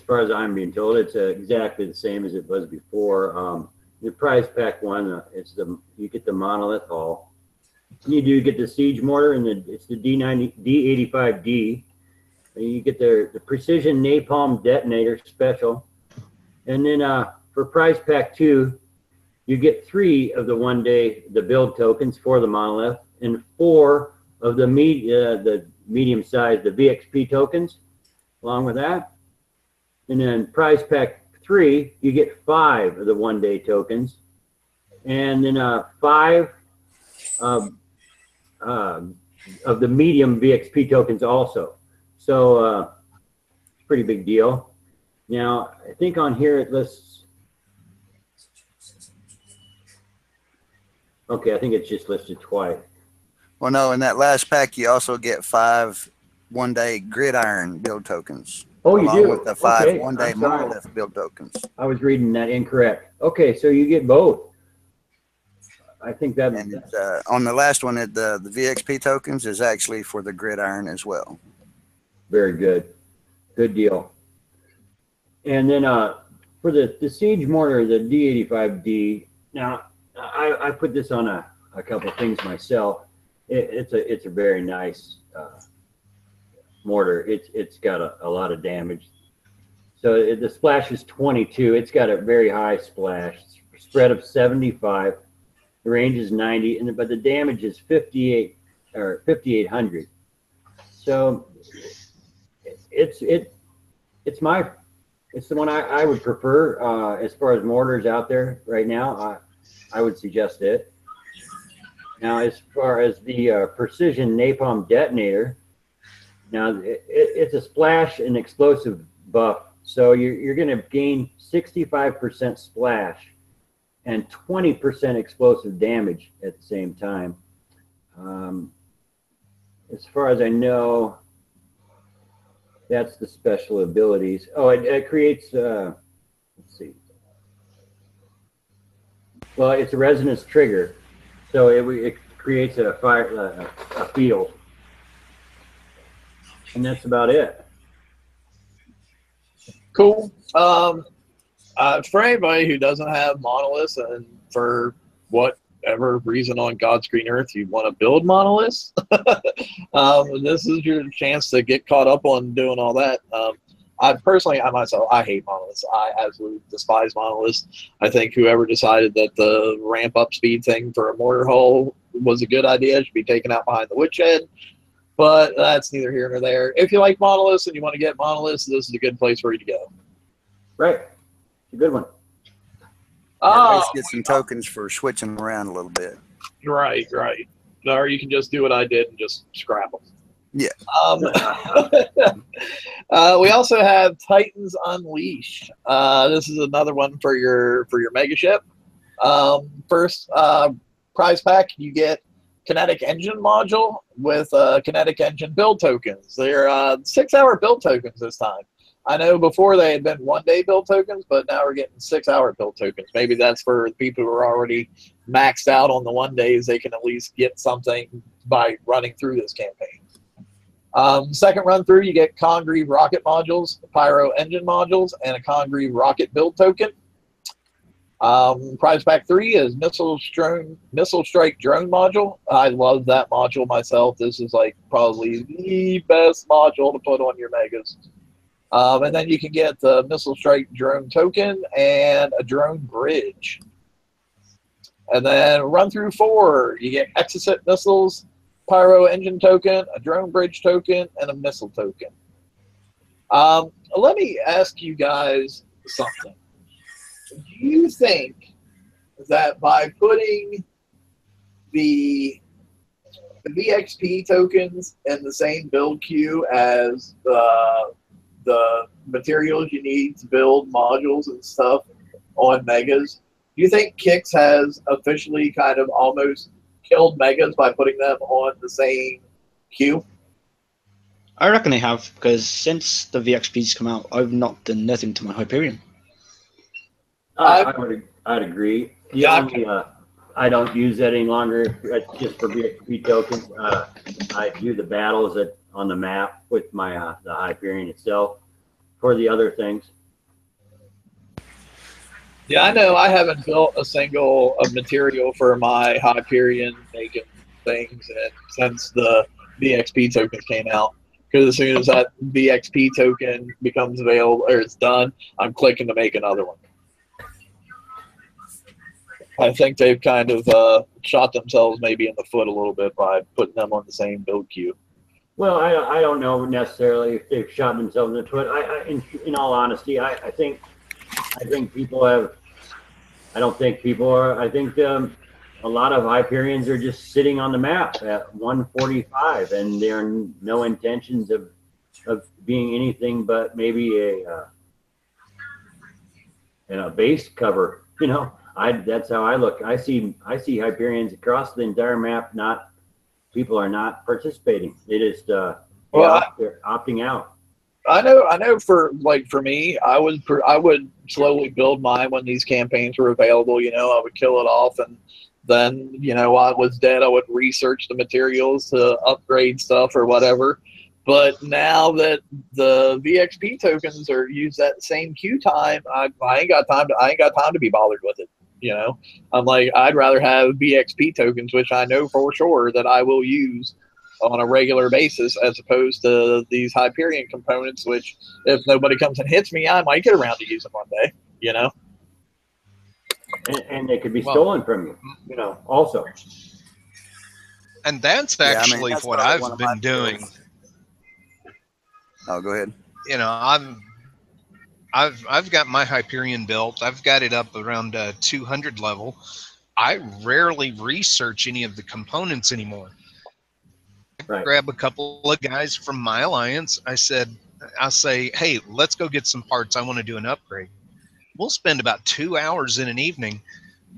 [SPEAKER 5] far as I'm being told, it's exactly the same as it was before. The prize pack one, you get the Monolith Hull. You do get the Siege Mortar, and it's the D85D. You get the Precision Napalm Detonator Special. And then for prize pack 2, you get 3 of the build tokens for the Monolith, and 4 of the medium size, the VXP tokens, along with that. And then prize pack 3, you get 5 of the 1-day tokens, and then 5 of the medium VXP tokens also. So it's a pretty big deal. Now, I think on here it lists, okay, I think it's just listed twice.
[SPEAKER 3] Well, no, in that last pack, you also get 5 1-day gridiron build tokens.
[SPEAKER 5] Oh, you do?
[SPEAKER 3] With the 5
[SPEAKER 5] okay.
[SPEAKER 3] 1-day monolith build tokens.
[SPEAKER 5] I was reading that incorrect. Okay, so you get both. I think that.
[SPEAKER 3] And on the last one, the VXP tokens is actually for the gridiron as well.
[SPEAKER 5] Very good. Good deal. And then for the Siege Mortar, the D85D, now I put this on a couple of things myself. It's a very nice mortar. It's got a lot of damage. So the splash is 22. It's got a very high splash, spread of 75. The range is 90, but the damage is 58 or 5,800. So it's the one I would prefer as far as mortars out there right now. I would suggest it. Now, as far as the Precision Napalm Detonator, now it's a splash and explosive buff. So you're going to gain 65% splash and 20% explosive damage at the same time. as far as I know, that's the special abilities. Oh, it creates, let's see. Well, it's a resonance trigger, so it creates a fire, a field, and that's about it.
[SPEAKER 1] Cool. For anybody who doesn't have monoliths, and for whatever reason on God's green earth you want to build monoliths, this is your chance to get caught up on doing all that. I myself, I hate monoliths. I absolutely despise monoliths. I think whoever decided that the ramp up speed thing for a mortar hull was a good idea should be taken out behind the woodshed. But that's neither here nor there. If you like monoliths and you want to get monoliths, this is a good place for you to go.
[SPEAKER 5] Right. It's a good one.
[SPEAKER 3] Let's get some tokens for switching around a little bit.
[SPEAKER 1] Right. Or you can just do what I did and just scrap them.
[SPEAKER 3] Yeah.
[SPEAKER 1] We also have Titans Unleashed. This is another one for your mega ship. First prize pack, you get kinetic engine module with kinetic engine build tokens. They're 6-hour build tokens this time. I know before they had been 1-day build tokens, but now we're getting 6-hour build tokens. Maybe that's for people who are already maxed out on the 1 days. They can at least get something by running through this campaign. Second run through, you get Congreve rocket modules, Pyro engine modules, and a Congreve rocket build token. Prize pack 3 is missile strike drone module. I love that module myself. This is like probably the best module to put on your megas. And then you can get the missile strike drone token and a drone bridge. And then run through 4, you get Exocet missiles, Pyro engine token, a drone bridge token, and a missile token. Let me ask you guys something. Do you think that by putting the VXP tokens in the same build queue as the materials you need to build modules and stuff on megas, do you think Kix has officially kind of almost killed megas by putting them on the same queue?
[SPEAKER 2] I reckon they have, because since the VXP's come out, I've not done nothing to my Hyperion.
[SPEAKER 5] I'd agree. I don't use that any longer. It's just for VXP tokens. I do the battles on the map with my the Hyperion itself. For the other things,
[SPEAKER 1] yeah, I know I haven't built a single material for my Hyperion making things since the VXP tokens came out. Because as soon as that VXP token becomes available or it's done, I'm clicking to make another one. I think they've kind of shot themselves maybe in the foot a little bit by putting them on the same build queue.
[SPEAKER 5] Well, I don't know necessarily if they've shot themselves in the foot. In all honesty, I think people have. I don't think people are. I think a lot of Hyperions are just sitting on the map at 145, and there are no intentions of being anything but maybe a base cover. You know, that's how I look. I see Hyperions across the entire map. People are not participating. They just they're opting out.
[SPEAKER 1] I know. For me, I would slowly build mine when these campaigns were available. You know, I would kill it off, and then while I was dead, I would research the materials to upgrade stuff or whatever. But now that the VXP tokens are used at the same queue time, I ain't got time to be bothered with it. You know, I'm like, I'd rather have VXP tokens, which I know for sure that I will use on a regular basis, as opposed to these Hyperion components, which if nobody comes and hits me, I might get around to use them one day, you know?
[SPEAKER 5] And they could be stolen from you, you know, also.
[SPEAKER 4] And that's actually what I've been doing.
[SPEAKER 3] Oh, go ahead.
[SPEAKER 4] You know, I've got my Hyperion built. I've got it up around 200 level. I rarely research any of the components anymore.
[SPEAKER 5] Right.
[SPEAKER 4] Grab a couple of guys from my alliance. I'll say, hey, let's go get some parts. I want to do an upgrade. We'll spend about 2 hours in an evening.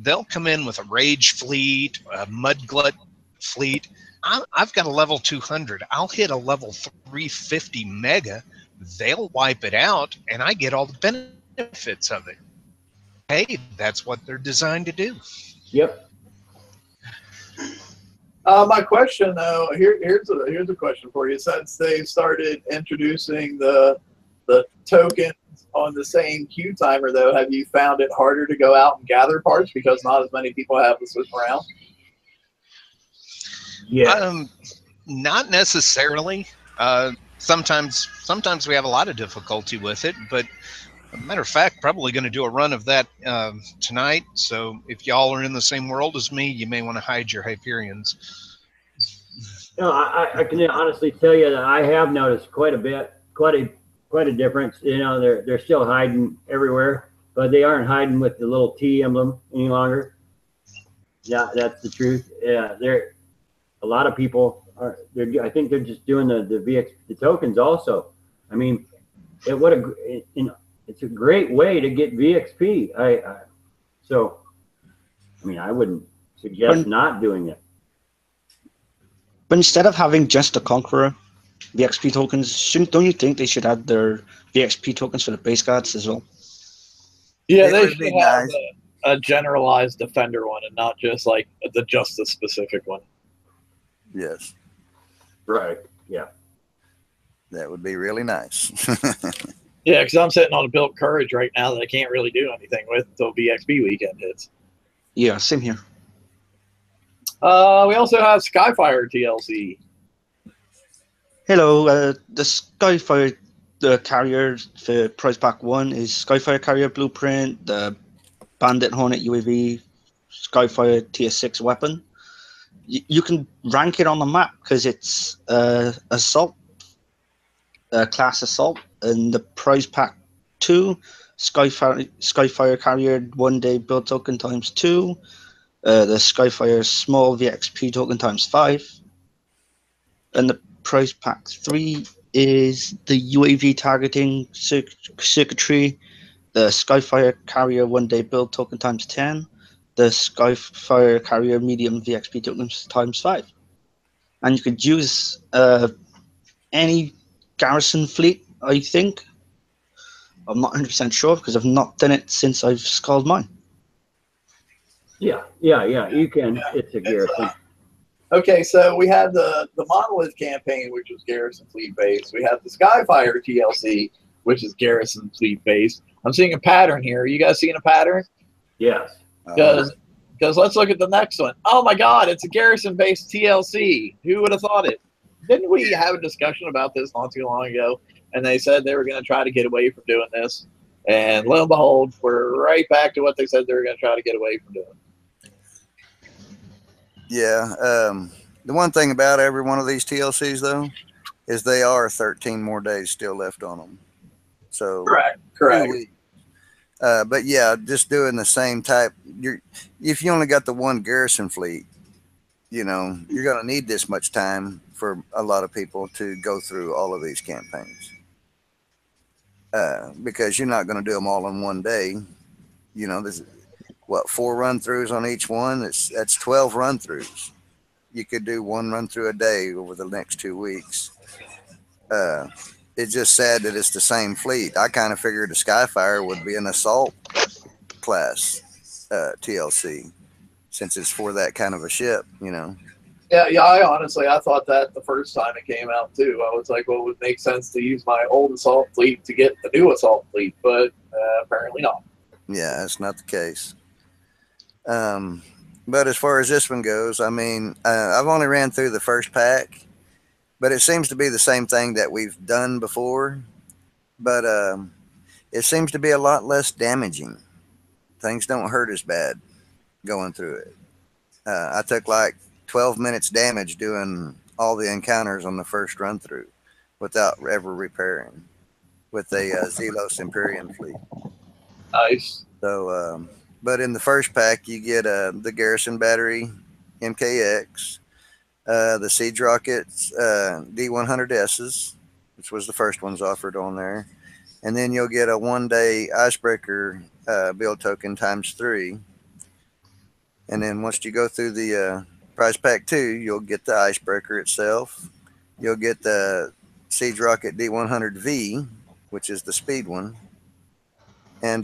[SPEAKER 4] They'll come in with a Rage fleet, a Mudglut fleet. I've got a level 200. I'll hit a level 350 mega. They'll wipe it out, and I get all the benefits of it. Hey, that's what they're designed to do.
[SPEAKER 5] Yep.
[SPEAKER 1] My question, though, here's a question for you. Since they started introducing the tokens on the same queue timer, though, have you found it harder to go out and gather parts because not as many people have to switch around?
[SPEAKER 5] Yeah.
[SPEAKER 4] Not necessarily. Sometimes we have a lot of difficulty with it, but matter of fact, probably going to do a run of that tonight. So if y'all are in the same world as me, you may want to hide your Hyperions.
[SPEAKER 5] No, I can honestly tell you that I have noticed quite a difference. You know, they're still hiding everywhere, but they aren't hiding with the little T emblem any longer. Yeah, that's the truth. Yeah, a lot of people are. I think they're just doing the tokens also. I mean, it's a great way to get VXP. So, I mean, I wouldn't suggest not doing it.
[SPEAKER 2] But instead of having just the Conqueror VXP tokens, don't you think they should add their VXP tokens for the base guards as well?
[SPEAKER 1] Yeah,
[SPEAKER 3] It
[SPEAKER 1] they
[SPEAKER 3] would
[SPEAKER 1] should
[SPEAKER 3] be
[SPEAKER 1] have
[SPEAKER 3] nice.
[SPEAKER 1] a generalized defender one and not just like the justice specific one.
[SPEAKER 3] Yes,
[SPEAKER 5] Right. Yeah.
[SPEAKER 3] that would be really nice.
[SPEAKER 1] Yeah, because I'm sitting on a built courage right now that I can't really do anything with until VXP weekend hits.
[SPEAKER 2] Yeah, same here.
[SPEAKER 1] We also have Skyfire TLC.
[SPEAKER 2] Hello, the Skyfire carrier for Prize Pack 1 is Skyfire Carrier Blueprint, the Bandit Hornet UAV, Skyfire TS6 weapon. You can rank it on the map because it's assault, class assault, and the Prize Pack 2, Skyfire Carrier 1 day build token times 2, the Skyfire small VXP token times 5, and the Prize Pack 3 is the UAV targeting circuitry, the Skyfire Carrier 1 day build token times 10, the Skyfire Carrier medium VXP tokens times 5. And you could use any garrison fleet, I think. I'm not 100% sure because I've not done it since I've scaled mine.
[SPEAKER 5] Yeah. You can. It's a garrison.
[SPEAKER 1] Okay, so we had the Monolith campaign, which was Garrison Fleet based. We have the Skyfire TLC, which is Garrison Fleet based. I'm seeing a pattern here. Are you guys seeing a pattern?
[SPEAKER 5] Yes.
[SPEAKER 1] Because let's look at the next one. Oh my God, it's a Garrison based TLC. Who would have thought it? Didn't we have a discussion about this not too long ago? And they said they were going to try to get away from doing this. And lo and behold, we're right back to what they said they were going to try to get away from doing.
[SPEAKER 3] Yeah. The one thing about every one of these TLCs, though, is they are 13 more days still left on them. So
[SPEAKER 1] Correct.
[SPEAKER 3] 2 weeks. But yeah, just doing the same type. If you only got the one garrison fleet, you know, you're going to need this much time for a lot of people to go through all of these campaigns. Because you're not going to do them all in one day. You know, there's 4 run-throughs on each one. That's 12 run-throughs. You could do 1 run-through a day over the next 2 weeks. It's just sad that it's the same fleet. I kind of figured the Skyfire would be an assault class TLC, since it's for that kind of a ship, you know.
[SPEAKER 1] Yeah. I thought that the first time it came out too. I was like, well, it would make sense to use my old assault fleet to get the new assault fleet, but apparently not.
[SPEAKER 3] Yeah, that's not the case. But as far as this one goes, I mean, I've only ran through the first pack, but it seems to be the same thing that we've done before. But it seems to be a lot less damaging. Things don't hurt as bad going through it. I took like 12 minutes damage doing all the encounters on the first run through without ever repairing with a Zelos Imperium fleet.
[SPEAKER 1] Nice.
[SPEAKER 3] So, but in the first pack, you get the Garrison Battery MKX, the Siege Rockets D100Ss, which was the first ones offered on there. And then you'll get a 1-day Icebreaker build token times 3. And then once you go through the prize pack 2, you'll get the icebreaker itself. You'll get the Siege Rocket D100V, which is the speed one. And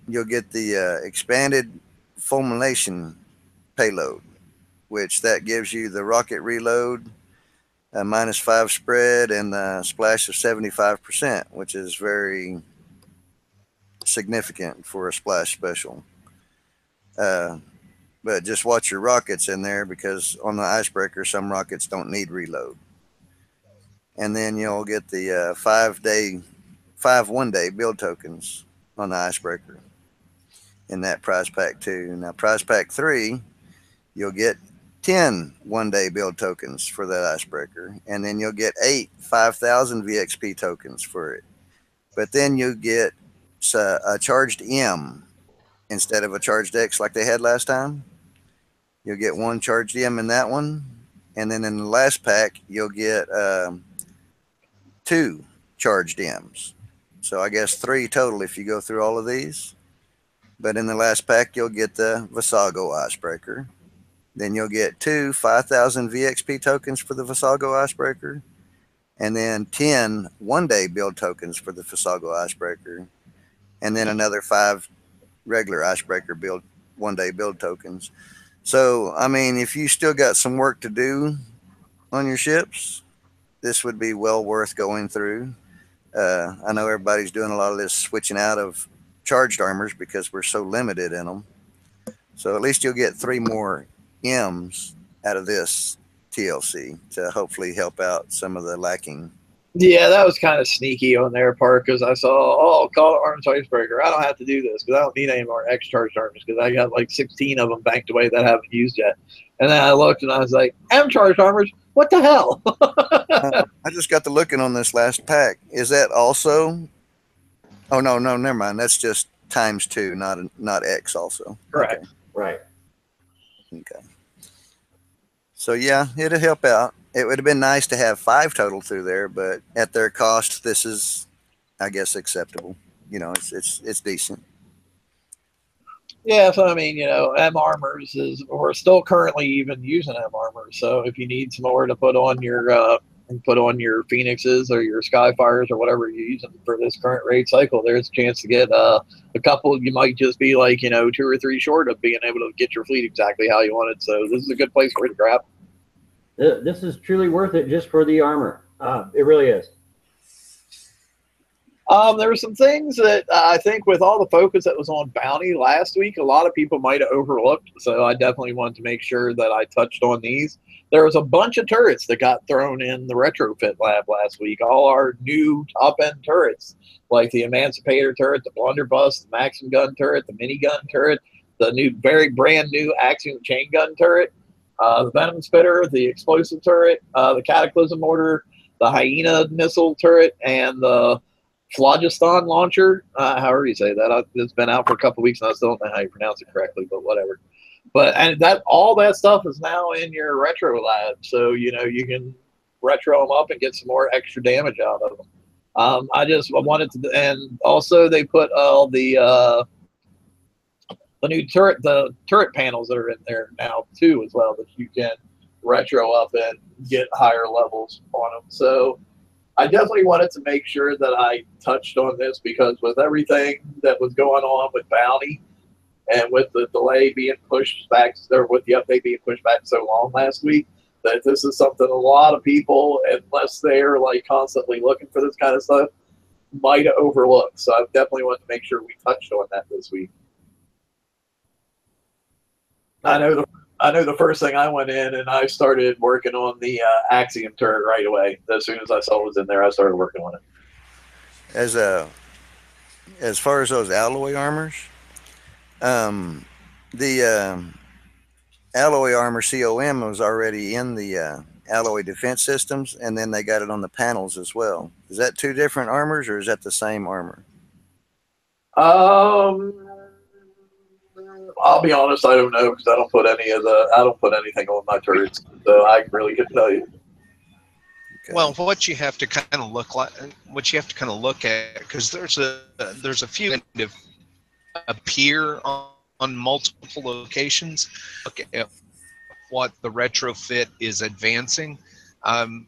[SPEAKER 3] you'll get the expanded fulmination payload, which that gives you the rocket reload, -5 spread, and the splash of 75%, which is very significant for a splash special. But just watch your rockets in there, because on the icebreaker, some rockets don't need reload. And then you'll get the 5 one-day build tokens on the icebreaker in that prize pack 2. Now, prize pack 3, you'll get 10 one-day build tokens for that icebreaker, and then you'll get 8 5,000 VXP tokens for it. But then you get a charged M instead of a charged X like they had last time. You'll get 1 charged M in that one, and then in the last pack you'll get 2 charged M's. So I guess 3 total if you go through all of these. But in the last pack you'll get the Visago icebreaker. Then you'll get 2 5,000 VXP tokens for the Visago icebreaker, and then 10 one-day build tokens for the Visago icebreaker, and then another 5 regular icebreaker build one-day build tokens. So, I mean, if you still got some work to do on your ships, this would be well worth going through. I know everybody's doing a lot of this switching out of charged armors because we're so limited in them. So at least you'll get 3 more M's out of this TLC to hopefully help out some of the lacking.
[SPEAKER 1] Yeah, that was kind of sneaky on their part, because I saw, oh, call it Arms Icebreaker. I don't have to do this because I don't need any more X-Charged armors, because I got like 16 of them banked away that I haven't used yet. And then I looked and I was like, M-Charged armors? What the hell?
[SPEAKER 3] I just got to looking on this last pack. Is that also? Oh, no, never mind. That's just ×2, not X also.
[SPEAKER 1] Correct.
[SPEAKER 3] Okay.
[SPEAKER 5] Right.
[SPEAKER 3] Okay. So yeah, it'll help out. It would have been nice to have 5 total through there, but at their cost, this is, I guess, acceptable. You know, it's decent.
[SPEAKER 1] Yeah, so I mean, you know, M armors we're still currently even using M armors. So if you need some more to put on your Phoenixes or your Skyfires or whatever you're using for this current raid cycle, there's a chance to get a couple. You might just be like, you know, 2 or 3 short of being able to get your fleet exactly how you want it. So this is a good place for you to grab.
[SPEAKER 5] This is truly worth it just for the armor. It really is.
[SPEAKER 1] There were some things that I think with all the focus that was on bounty last week, a lot of people might have overlooked. So I definitely wanted to make sure that I touched on these. There was a bunch of turrets that got thrown in the retrofit lab last week. All our new top-end turrets, like the Emancipator turret, the Blunderbuss, the Maxim gun turret, the minigun turret, the new, very brand new Axiom chain gun turret, the Venom Spitter, the explosive turret, the Cataclysm mortar, the Hyena missile turret, and the Phlogiston launcher, however you say that. It's been out for a couple weeks and I still don't know how you pronounce it correctly, but whatever. But and that all that stuff is now in your retro lab, so you know you can retro them up and get some more extra damage out of them. I wanted to, and also they put all the new turret panels that are in there now too as well, that you can retro up and get higher levels on them. So I definitely wanted to make sure that I touched on this, because with everything that was going on with bounty and with the delay being pushed back, or with the update being pushed back so long last week, that this is something a lot of people, unless they're like constantly looking for this kind of stuff, might have overlooked. So I definitely wanted to make sure we touched on that this week. I know the first thing I went in and I started working on the Axiom turret right away. As soon as I saw it was in there, I started working on it.
[SPEAKER 3] As far as those alloy armors, the alloy armor COM was already in the alloy defense systems, and then they got it on the panels as well. Is that 2 different armors, or is that the same armor?
[SPEAKER 1] I'll be honest, I don't know, because I don't put anything on my turrets, so I really couldn't tell you.
[SPEAKER 3] Okay.
[SPEAKER 4] Well, what you have to kind of look at, because there's a few that kind of appear on multiple locations. Look at what the retrofit is advancing. I'm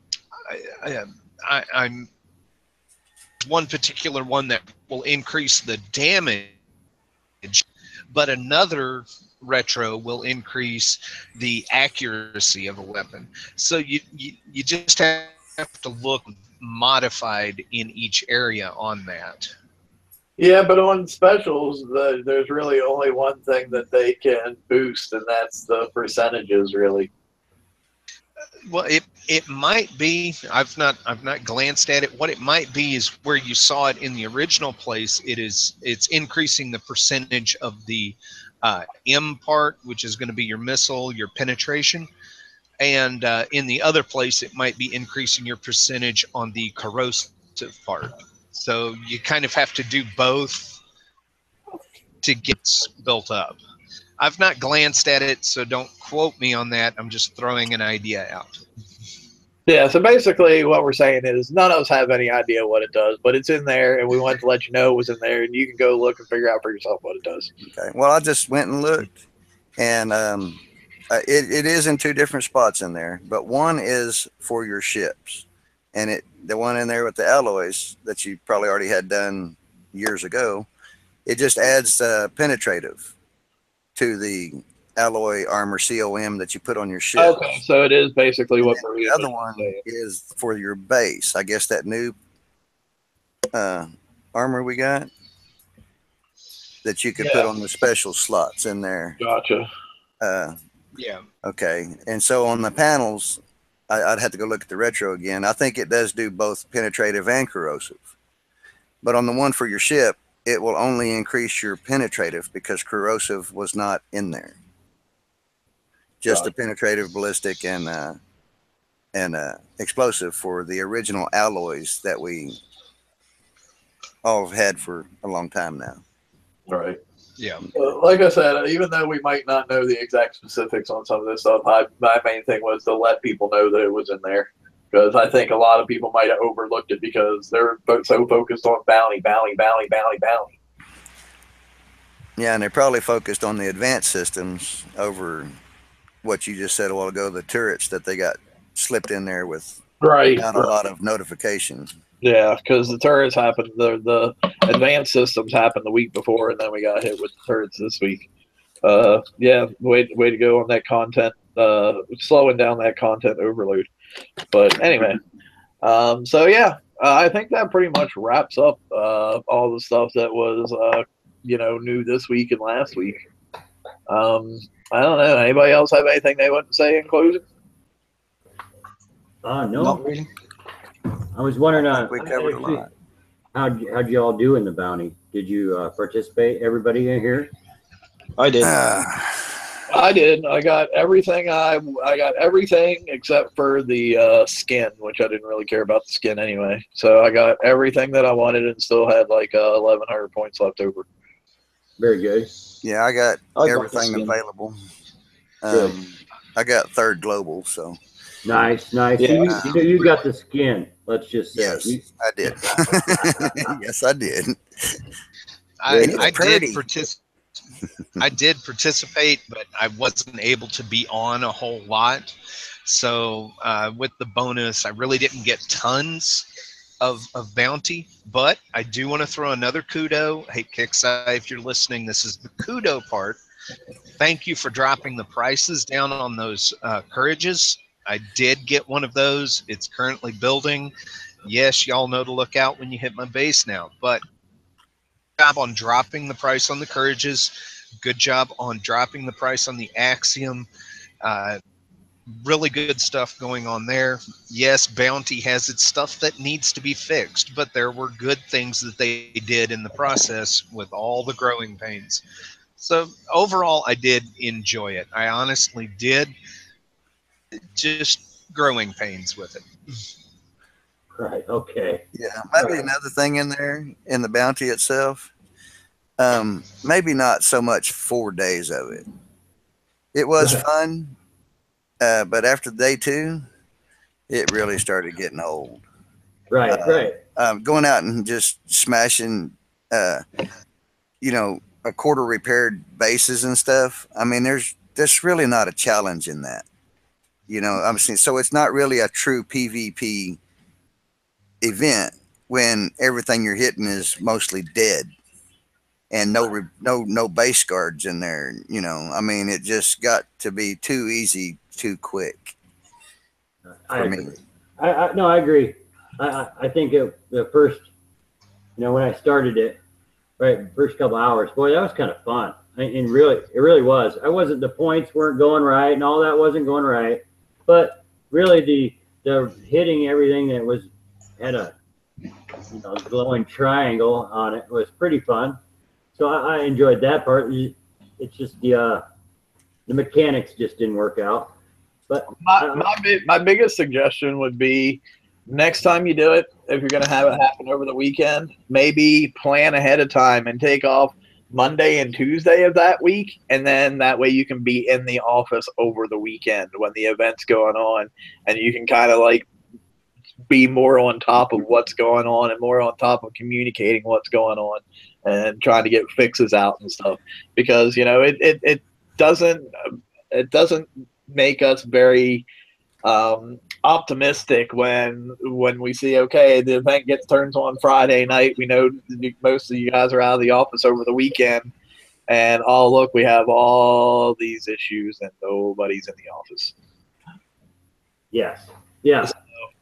[SPEAKER 4] one particular one that will increase the damage, but another retro will increase the accuracy of a weapon. So you just have to look modified in each area on that.
[SPEAKER 1] Yeah, but on specials, there's really only one thing that they can boost, and that's the percentages, really.
[SPEAKER 4] Well, it might be. I've not glanced at it. What it might be is where you saw it in the original place. It's increasing the percentage of the M part, which is going to be your missile, your penetration, and in the other place, it might be increasing your percentage on the corrosive part. So you kind of have to do both to get built up. I've not glanced at it, so don't quote me on that. I'm just throwing an idea out.
[SPEAKER 1] Yeah, so basically what we're saying is none of us have any idea what it does, but it's in there, and we wanted to let you know it was in there, and you can go look and figure out for yourself what it does.
[SPEAKER 3] Okay. Well, I just went and looked, and it is in 2 different spots in there, but one is for your ships, and the one in there with the alloys that you probably already had done years ago, it just adds penetrative to the alloy armor COM that you put on your ship.
[SPEAKER 1] Okay, so it is basically what
[SPEAKER 3] the other one is for your base. I guess that new armor we got that you could put on the special slots in there.
[SPEAKER 1] Gotcha.
[SPEAKER 4] Yeah.
[SPEAKER 3] Okay, and so on the panels, I'd have to go look at the retro again. I think it does do both penetrative and corrosive, but on the one for your ship, it will only increase your penetrative because corrosive was not in there. Just the penetrative, ballistic, and explosive for the original alloys that we all have had for a long time now.
[SPEAKER 1] Right.
[SPEAKER 4] Yeah.
[SPEAKER 1] Like I said, even though we might not know the exact specifics on some of this stuff, my main thing was to let people know that it was in there. Because I think a lot of people might have overlooked it because they're so focused on bounty.
[SPEAKER 3] Yeah, and they're probably focused on the advanced systems over what you just said a while ago, the turrets that they got slipped in there with not a lot of notifications.
[SPEAKER 1] Yeah, because the turrets happened, the advanced systems happened the week before, and then we got hit with the turrets this week. Yeah, way to go on that content, slowing down that content overload. But anyway, so yeah, I think that pretty much wraps up all the stuff that was new this week and last week. I don't know. Anybody else have anything they want to say in closing?
[SPEAKER 5] No.
[SPEAKER 2] Not really.
[SPEAKER 5] I was wondering,
[SPEAKER 3] we covered a lot.
[SPEAKER 5] How'd you all do in the bounty? Did you participate? Everybody in here?
[SPEAKER 2] I did.
[SPEAKER 1] I did. I got everything. I got everything except for the skin, which I didn't really care about the skin anyway. So I got everything that I wanted and still had like 1,100 points left over.
[SPEAKER 5] Very good.
[SPEAKER 3] Yeah, I got everything
[SPEAKER 2] the
[SPEAKER 3] available. I got 3rd global, so.
[SPEAKER 5] Nice.
[SPEAKER 2] Yeah.
[SPEAKER 5] You got the skin. Let's just say.
[SPEAKER 3] Yes, I did. Yes, I did.
[SPEAKER 4] I did participate, but I wasn't able to be on a whole lot. So with the bonus, I really didn't get tons of bounty, but I do want to throw another kudo. Hey, Kixai, if you're listening, this is the kudo part. Thank you for dropping the prices down on those courages. I did get one of those. It's currently building. Yes, y'all know to look out when you hit my base now, but good job on dropping the price on the courages. Good job on dropping the price on the axiom. Really good stuff going on there. Yes, bounty has its stuff that needs to be fixed, but there were good things that they did in the process with all the growing pains. So overall, I did enjoy it. I honestly did. Just growing pains with it.
[SPEAKER 5] Right. Okay.
[SPEAKER 3] Yeah, maybe another thing in there in the bounty itself. Maybe not so much 4 days of it. It was fun, but after day 2, it really started getting old.
[SPEAKER 5] Right.
[SPEAKER 3] Going out and just smashing, a quarter repaired bases and stuff. I mean, there's really not a challenge in that. You know, I'm saying, so it's not really a true PvP event when everything you're hitting is mostly dead and no base guards in there. You know, I mean, it just got to be too easy, too quick for me.
[SPEAKER 5] No, I agree. I think the first, when I started it, right, first couple hours, boy, that was kind of fun. And really, it really was. The points weren't going right, and all that wasn't going right. But really, the hitting everything that had a glowing triangle on it was pretty fun. So I enjoyed that part. It's just the mechanics just didn't work out. But
[SPEAKER 1] my biggest suggestion would be, next time you do it, if you're going to have it happen over the weekend, maybe plan ahead of time and take off Monday and Tuesday of that week, and then that way you can be in the office over the weekend when the event's going on, and you can kind of like be more on top of what's going on and more on top of communicating what's going on and trying to get fixes out and stuff, because it doesn't make us very optimistic when we see, okay, the event turns on Friday night. We know most of you guys are out of the office over the weekend, and oh look, we have all these issues and nobody's in the office.
[SPEAKER 5] Yes. Yeah.
[SPEAKER 1] So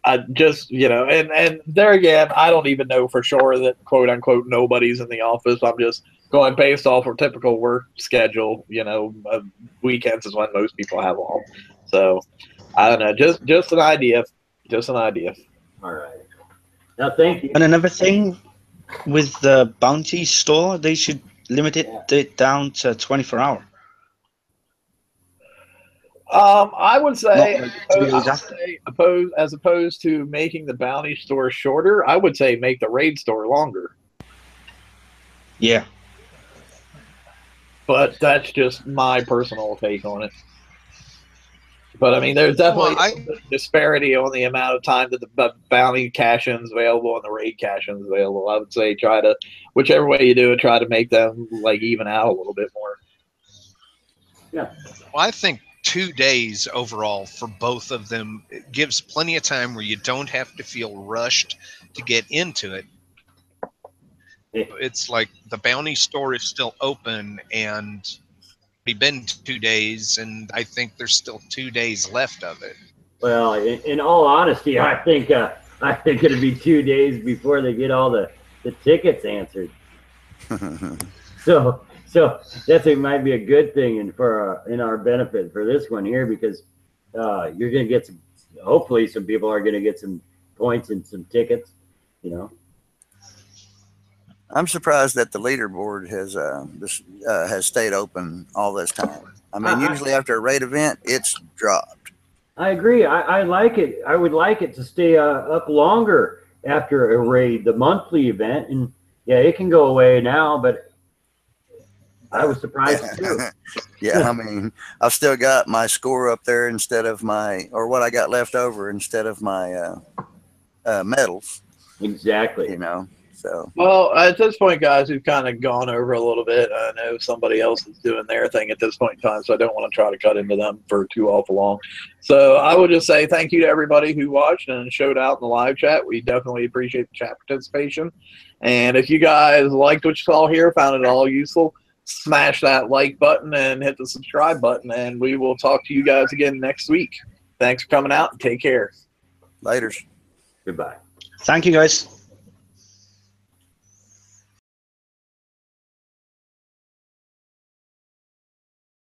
[SPEAKER 1] I just and there again, I don't even know for sure that quote unquote nobody's in the office. I'm just going based off our typical work schedule. Weekends is when most people have off. So I don't know. Just an idea. Just an idea.
[SPEAKER 5] All right. Now, thank you.
[SPEAKER 2] And another thing with the bounty store, they should limit it down to 24-hour.
[SPEAKER 1] I would say,
[SPEAKER 2] Not
[SPEAKER 1] as opposed to making the bounty store shorter, I would say make the raid store longer.
[SPEAKER 2] Yeah.
[SPEAKER 1] But that's just my personal take on it. But I mean, there's definitely a disparity on the amount of time that the bounty cash-in is available and the raid cash-in is available. I would say try to, whichever way you do it, try to make them like even out a little bit more.
[SPEAKER 5] Yeah.
[SPEAKER 4] Well, I think 2 days overall for both of them, it gives plenty of time where you don't have to feel rushed to get into it. It's like the bounty store is still open, and we've been 2 days, and I think there's still 2 days left of it.
[SPEAKER 5] Well, in all honesty, I think it'll be 2 days before they get all the tickets answered. So it might be a good thing in our benefit for this one here, because you're going to get hopefully some people are going to get some points and some tickets,
[SPEAKER 3] I'm surprised that the leaderboard has stayed open all this time. I mean, usually after a raid event, it's dropped.
[SPEAKER 5] I agree. I like it. I would like it to stay up longer after a raid, the monthly event, and yeah, it can go away now, but I was surprised too.
[SPEAKER 3] Yeah, I mean, I've still got my score up there instead of or what I got left over instead of my medals.
[SPEAKER 5] Exactly.
[SPEAKER 3] So.
[SPEAKER 1] Well, at this point, guys, we've kind of gone over a little bit. I know somebody else is doing their thing at this point in time, so I don't want to try to cut into them for too awful long. So I would just say thank you to everybody who watched and showed out in the live chat. We definitely appreciate the chat participation. And if you guys liked what you saw here, found it all useful, smash that like button and hit the subscribe button, and we will talk to you guys again next week. Thanks for coming out, and take care.
[SPEAKER 3] Laters.
[SPEAKER 5] Goodbye.
[SPEAKER 2] Thank you, guys.